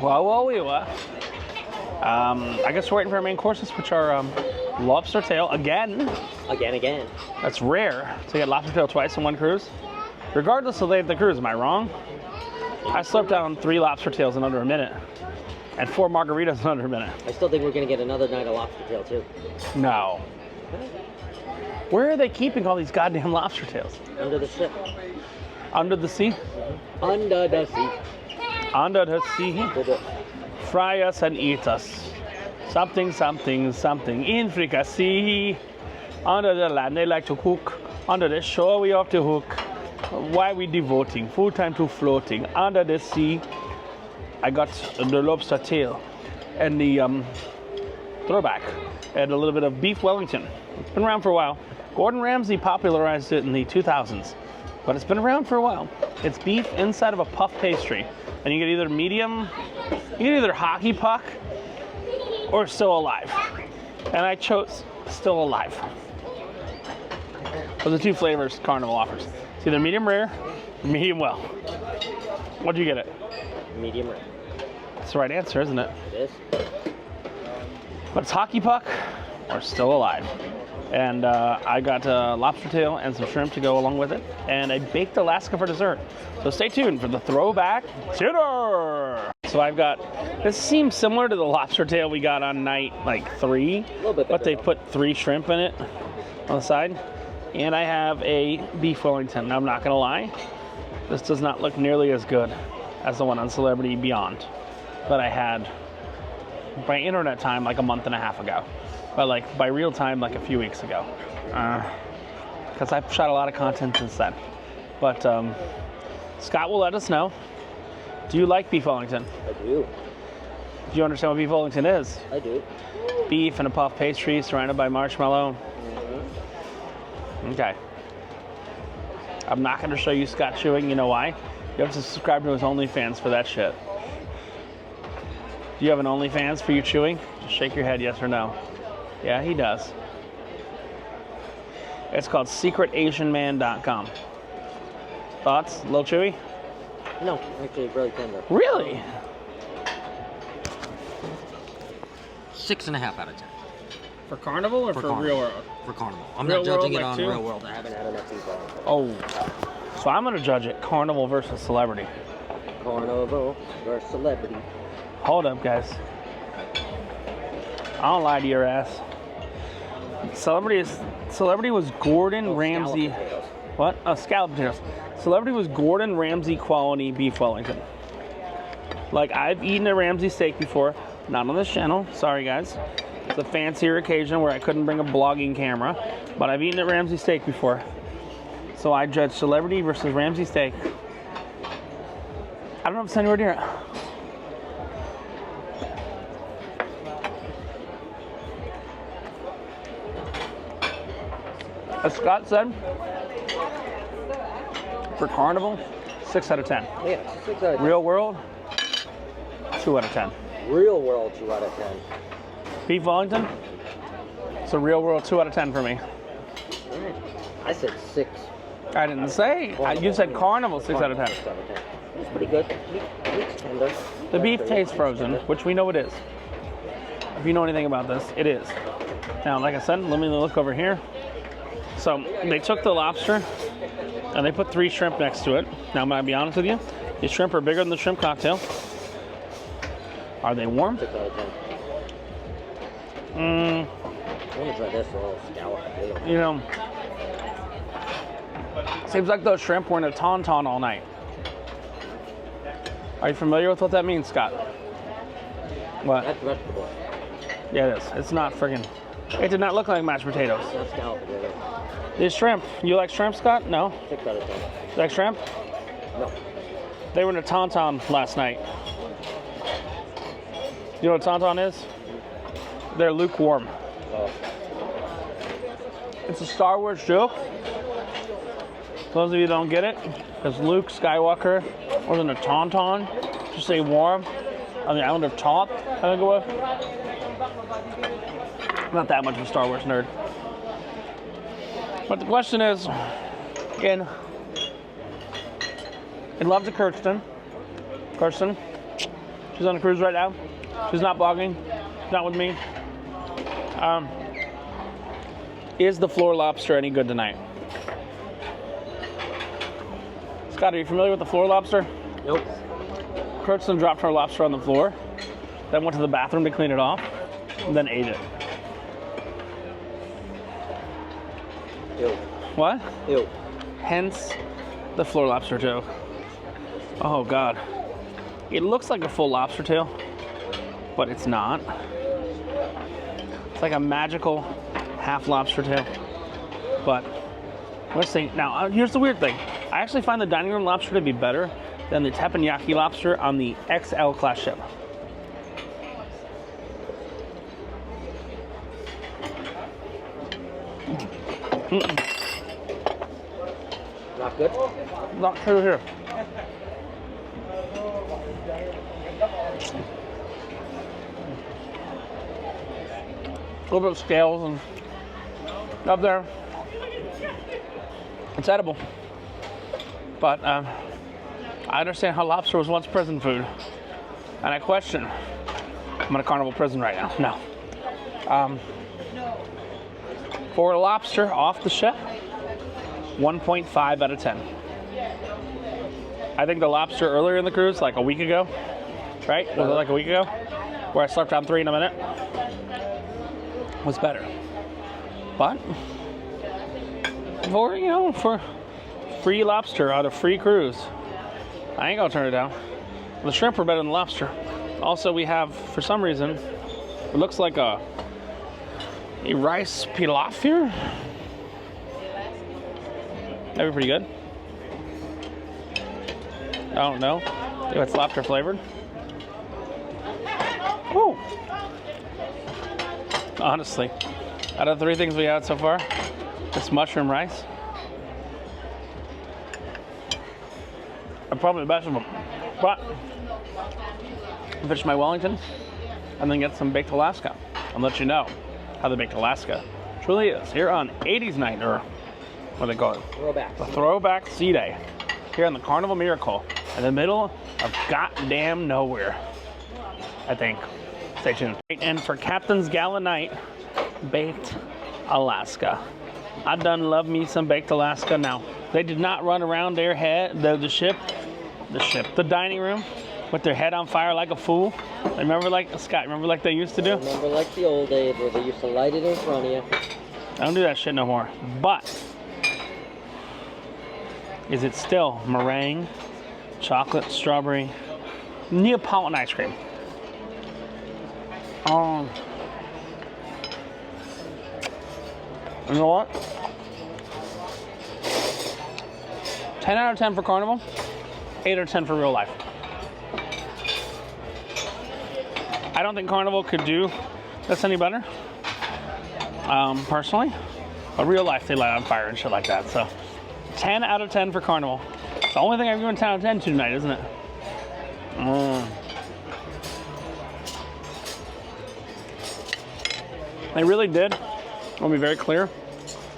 Wah wah wee wah. I guess we're waiting for our main courses, which are lobster tail again. Again. That's rare to get lobster tail twice in one cruise. Regardless of the cruise, am I wrong? I slept down 3 lobster tails in under a minute. And 4 margaritas in under a minute. I still think we're going to get another night of lobster tail, too. No. Where are they keeping all these goddamn lobster tails? Under the ship. Under the sea? Under the sea. Under the sea. Fry us and eat us. Something, something, something in fricassee. Under the land they like to cook. Under the shore we off the hook. Why we devoting full time to floating under the sea? I got the lobster tail and the throwback and a little bit of beef Wellington. It's been around for a while. Gordon Ramsay popularized it in the 2000s, but it's been around for a while. It's beef inside of a puff pastry, and you get either medium, you get either hockey puck or still alive, and I chose still alive. Those are the two flavors Carnival offers. It's either medium rare or medium well. What'd you get it? Medium rare. That's the right answer, isn't it? It is. But it's hockey puck or still alive. And I got lobster tail and some shrimp to go along with it. And I baked Alaska for dessert. So stay tuned for the throwback dinner. So I've got, this seems similar to the lobster tail we got on night like 3. But they put 3 shrimp in it on the side. And I have a beef Wellington. Now I'm not gonna lie, this does not look nearly as good as the one on Celebrity Beyond that I had by internet time like a month and a half ago. But like by real time like a few weeks ago. Because I've shot a lot of content since then. But Scott will let us know. Do you like beef Wellington? I do. Do you understand what beef Wellington is? I do. Beef and a puff pastry surrounded by marshmallow. Okay. I'm not going to show you Scott chewing. You know why? You have to subscribe to his OnlyFans for that shit. Do you have an OnlyFans for you chewing? Just shake your head, yes or no. Yeah, he does. It's called secretasianman.com. Thoughts? A little chewy? No, actually really tender. Really? 6.5 out of 10. For Carnival or for Carnival. Real World? For Carnival. I'm Real not judging World, it like on 2? Real World. I haven't had enough beef on it. Oh. So I'm going to judge it Carnival versus Celebrity. Carnival versus Celebrity. Hold up, guys. I don't lie to your ass. Celebrity was Gordon Ramsay. What? Scallop potatoes. Celebrity was Gordon Ramsay quality beef Wellington. Like, I've eaten a Ramsay steak before. Not on this channel. Sorry, guys. It's a fancier occasion where I couldn't bring a blogging camera. But I've eaten at Ramsay steak before. So I judge Celebrity versus Ramsay steak. I don't know if it's anywhere near it. As Scott said, for Carnival, 6 out of 10. Yeah, 6 out of 10. Real World, 2 out of 10. Real World, 2 out of 10. Beef Wellington, it's a Real World 2 out of 10 for me. I said 6. I didn't say. You said Carnival, 6 out of 10. 6 out of 10. It's pretty good. Meat's tender. The beef tastes frozen, which we know it is. If you know anything about this, it is. Now, like I said, let me look over here. So they took the lobster and they put 3 shrimp next to it. Now, I'm going to be honest with you. These shrimp are bigger than the shrimp cocktail. Are they warm? 6 out of 10. I want to try this little scallop potato. You know, seems like those shrimp were in a tauntaun all night. Are you familiar with what that means, Scott? What? That's vegetable. Yeah, it is. It's not friggin'. It did not look like mashed potatoes. That's scallop potato. These shrimp. You like shrimp, Scott? No? 6 out of 10. You like shrimp? No. They were in a tauntaun last night. You know what tauntaun is? They're lukewarm. Oh. It's a Star Wars joke. For those of you who don't get it, because Luke Skywalker was in a tauntaun to stay warm on the island of Taunt, I think it was. Not that much of a Star Wars nerd. But the question is, in Love to Kirsten, she's on a cruise right now. She's not blogging. She's not with me. Is the floor lobster any good tonight? Scott, are you familiar with the floor lobster? Nope. Kirsten dropped her lobster on the floor, then went to the bathroom to clean it off, and then ate it. Ew. What? Ew. Hence the floor lobster too. Oh God. It looks like a full lobster tail, but it's not. It's like a magical half lobster tail. But let's see. Now, here's the weird thing. I actually find the dining room lobster to be better than the teppanyaki lobster on the XL class ship. Not good? Not true here. A little bit of scales and up there. It's edible. But I understand how lobster was once prison food. And I question. I'm in a Carnival prison right now. No. For a lobster off the ship, 1.5 out of 10. I think the lobster earlier in the cruise, like a week ago, right? Was it like a week ago? Where I slept on 3 in a minute? Was better. But for free lobster on a free cruise, I ain't gonna turn it down. The shrimp are better than the lobster. Also, we have, for some reason, it looks like a rice pilaf here. That'd be pretty good. I don't know if it's lobster flavored. Oh. Honestly, out of the 3 things we had so far, this mushroom rice are probably the best of them. But I'll finish my Wellington and then get some baked Alaska. I'll let you know how the baked Alaska truly is here on 80s night, or what do they call it? Throwback. The Throwback Sea Day here on the Carnival Miracle in the middle of goddamn nowhere, I think. Stay tuned. And for Captain's Gala night, baked Alaska. I done love me some baked Alaska. Now, they did not run around their head, the dining room with their head on fire like a fool. Remember like they used to do? Remember like the old days where they used to light it in front of you. I don't do that shit no more. But is it still meringue, chocolate, strawberry, Neapolitan ice cream? You know what? 10 out of 10 for Carnival, 8 out of 10 for real life. I don't think Carnival could do this any better, personally. But real life, they light on fire and shit like that. So 10 out of 10 for Carnival. It's the only thing I've given 10 out of 10 to tonight, isn't it? They really did. I'll be very clear.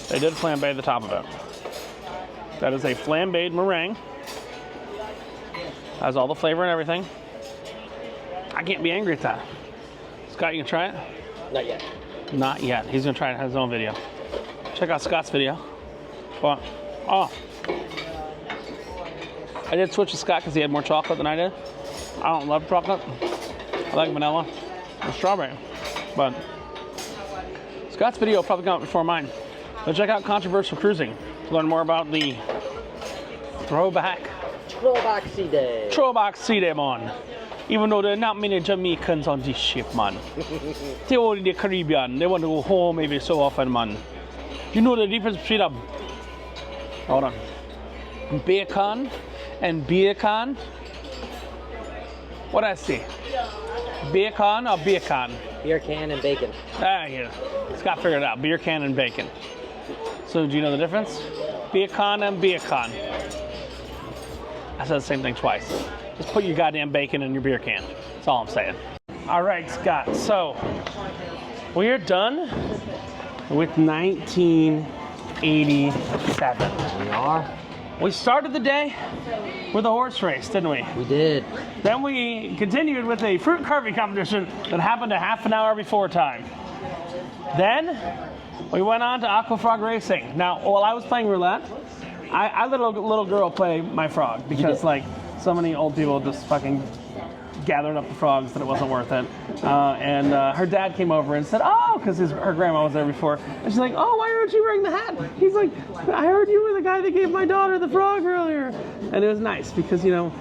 They did flambe the top of it. That is a flambéed meringue. Has all the flavor and everything. I can't be angry at that. Scott, you can try it? Not yet. Not yet. He's gonna try it in his own video. Check out Scott's video. But, I did switch to Scott because he had more chocolate than I did. I don't love chocolate. I like vanilla and strawberry. But Scott's video will probably come out before mine. So check out Controversial Cruising to learn more about the Throwback Sea Day. Throwback Sea Day, man. Even though there are not many Jamaicans on this ship, man. They all in the Caribbean. They want to go home maybe so often, man. You know the difference between a bacon and bacon? What I say? Bacon or bacon? Beer can and bacon. Ah, yeah. Scott figured it out. Beer can and bacon. So do you know the difference? Bacon and bacon. I said the same thing twice. Just put your goddamn bacon in your beer can. That's all I'm saying. All right, Scott. So we are done with 1987. We are. We started the day with a horse race, didn't we? We did. Then we continued with a fruit carving competition that happened a half an hour before time. Then we went on to Aqua frog racing. Now, while I was playing roulette, I let a little girl play my frog because like so many old people just fucking gathered up the frogs that it wasn't worth it. And her dad came over and said, oh, because her grandma was there before. And she's like, oh, why are aren't you wearing the hat? He's like, I heard you were the guy that gave my daughter the frog earlier. And it was nice because, you know,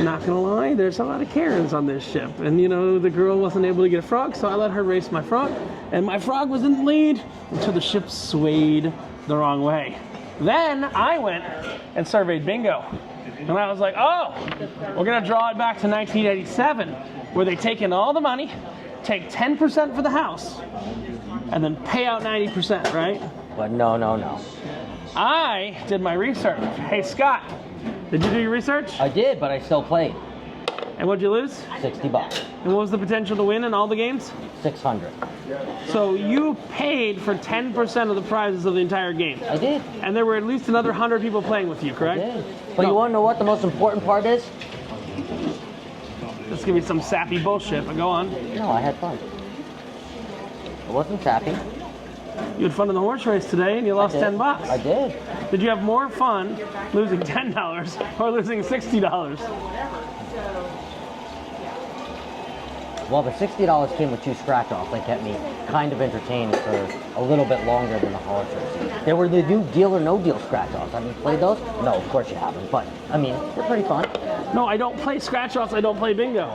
not gonna lie, there's a lot of Karens on this ship. And, you know, the girl wasn't able to get a frog, so I let her race my frog. And my frog was in the lead until the ship swayed the wrong way. Then I went and surveyed bingo. And I was like, oh, we're gonna draw it back to 1987, where they take in all the money, take 10% for the house, and then pay out 90%, right? But no. I did my research. Hey, Scott, did you do your research? I did, but I still played. And what'd you lose? $60. And what was the potential to win in all the games? 600. So you paid for 10% of the prizes of the entire game. I did. And there were at least another 100 people playing with you, correct? I did. But you want to know what the most important part is? This is gonna be some sappy bullshit, but go on. No, I had fun. It wasn't sappy. You had fun in the horse race today and you lost $10. I did. Did you have more fun losing $10 or losing $60? Well, the $60 came with 2 scratch-offs that kept me kind of entertained for a little bit longer than the horse racing. There were the new Deal or No Deal scratch-offs. Have you played those? No, of course you haven't. But, I mean, they're pretty fun. No, I don't play scratch-offs. I don't play bingo.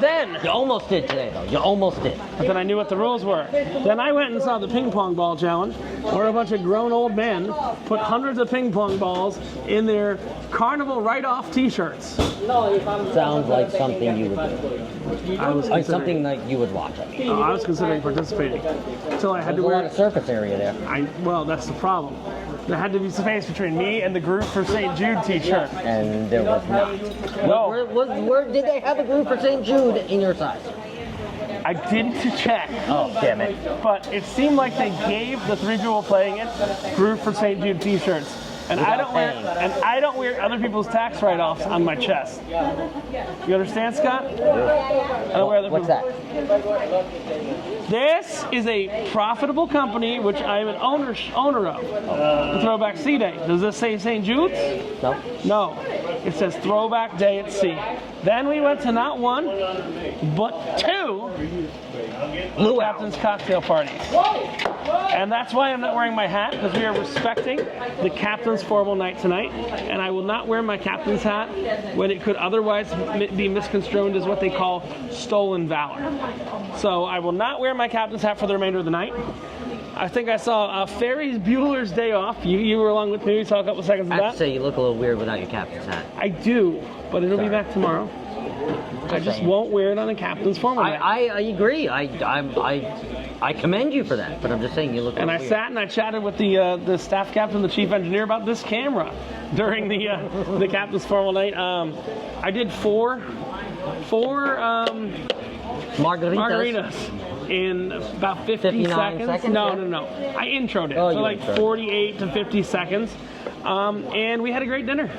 Then... You almost did today, though. You almost did. But then I knew what the rules were. Then I went and saw the ping pong ball challenge, where a bunch of grown old men put hundreds of ping pong balls in their Carnival write-off T-shirts. Sounds like something you would do. Something that you would watch. I was considering participating. Until I had to wear wear a lot of surface area there. Well, that's the problem. There had to be space between me and the group for St. Jude T-shirt. And there was not. No. Where did they have a group for St. Jude in your size? I didn't check. Oh, damn it. But it seemed like they gave the 3 people playing it group for St. Jude T-shirts. And I don't wear other people's tax write-offs on my chest. You understand, Scott? I don't wear other What's that? This is a profitable company which I am an owner of. The Throwback Sea Day. Does this say St. Jude's? No. No. It says Throwback Day at Sea. Then we went to not 1, but 2 Captain's cocktail parties. And that's why I'm not wearing my hat, because we are respecting the captain's formal night tonight. And I will not wear my captain's hat when it could otherwise be misconstrued as what they call stolen valor. So I will not wear my captain's hat for the remainder of the night. I think I saw Ferris Bueller's Day Off. You were along with me. We saw a couple seconds of that. I have to say, you look a little weird without your captain's hat. I do, but it'll be back tomorrow. I just won't wear it on a captain's formal night. I agree. I commend you for that, but I'm just saying you look. And I sat and I chatted with the staff captain, the chief engineer, about this camera during the captain's formal night. I did four margaritas in about 50 seconds. No. I introed it for like 48 to 50 seconds. And we had a great dinner.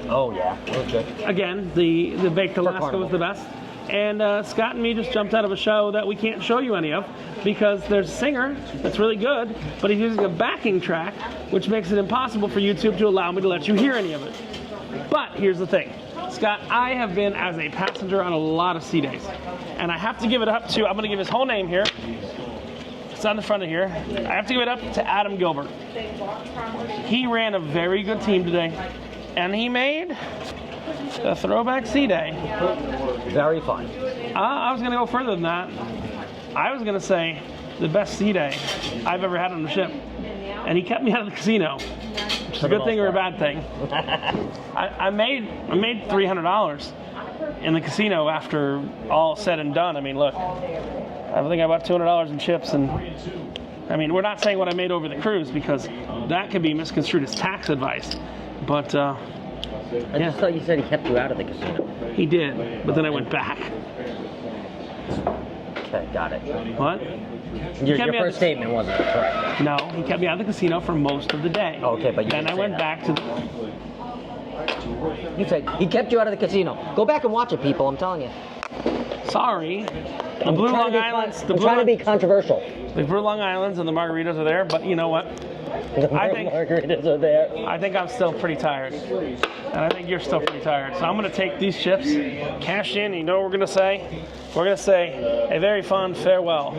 Oh yeah, it was good. Again, the baked Alaska was the best. And Scott and me just jumped out of a show that we can't show you any of because there's a singer that's really good, but he's using a backing track, which makes it impossible for YouTube to allow me to let you hear any of it. But here's the thing. Scott, I have been as a passenger on a lot of sea days. And I have to give it up to, I'm going to give his whole name here. It's on the front of here. I have to give it up to Adam Gilbert. He ran a very good team today. And he made the Throwback Sea Day very fun. I was going to go further than that. I was going to say the best sea day I've ever had on the ship. And he kept me out of the casino, which is a good thing or a bad thing. I made $300 in the casino after all said and done. I mean, look, I think I bought $200 in chips, and I mean, we're not saying what I made over the cruise because that could be misconstrued as tax advice. But I just thought you said he kept you out of the casino. He did, but then I went back. Okay, got it. What? Your first statement wasn't correct. No, he kept me out of the casino for most of the day. Okay, but you then I went back to. You said he kept you out of the casino. Go back and watch it, people. I'm telling you. Sorry. I'm trying to be controversial. The Blue Long Islands and the margaritas are there, but you know what? I think margaritas are there. I think I'm still pretty tired. And I think you're still pretty tired. So I'm going to take these chips, cash in. You know what we're going to say? We're going to say a very fond farewell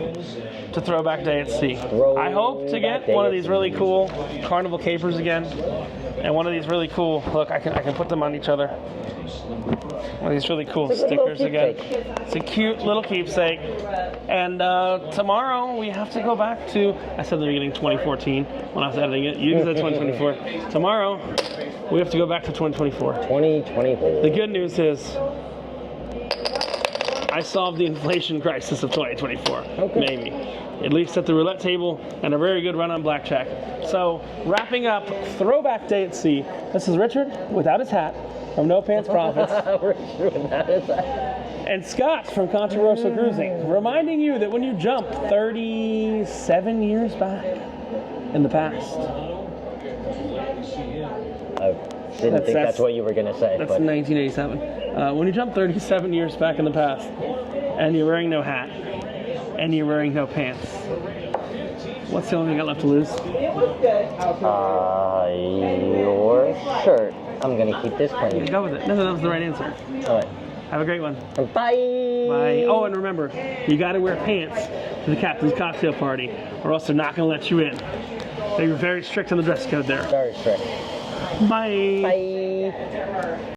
to Throwback Day at Sea. I hope to get one of these really cool Carnival capers again. And one of these really cool, look, I can put them on each other. One of these really cool stickers again. It's a cute little keepsake. And tomorrow we have to go back to, I said the beginning 2014 when I was editing it. You said 2024. Tomorrow we have to go back to 2024. 2024. The good news is I solved the inflation crisis of 2024. Okay. Maybe. At least at the roulette table, and a very good run on blackjack. So, wrapping up Throwback Day at Sea. This is Richard without his hat from No Pants Profits. Richard without his hat. And Scott from Controversial Cruising, reminding you that when you jump 37 years back in the past. I didn't think that's what you were going to say. That's 1987. When you jump 37 years back in the past, and you're wearing no hat, and you're wearing no pants, what's the only thing I got left to lose? Your shirt. I'm going to keep this clean. Go with it. No, that was the right answer. All right. Have a great one. Bye. Bye. Oh, and remember, you got to wear pants to the captain's cocktail party, or else they're not going to let you in. They were very strict on the dress code there. Very strict. Bye. Bye.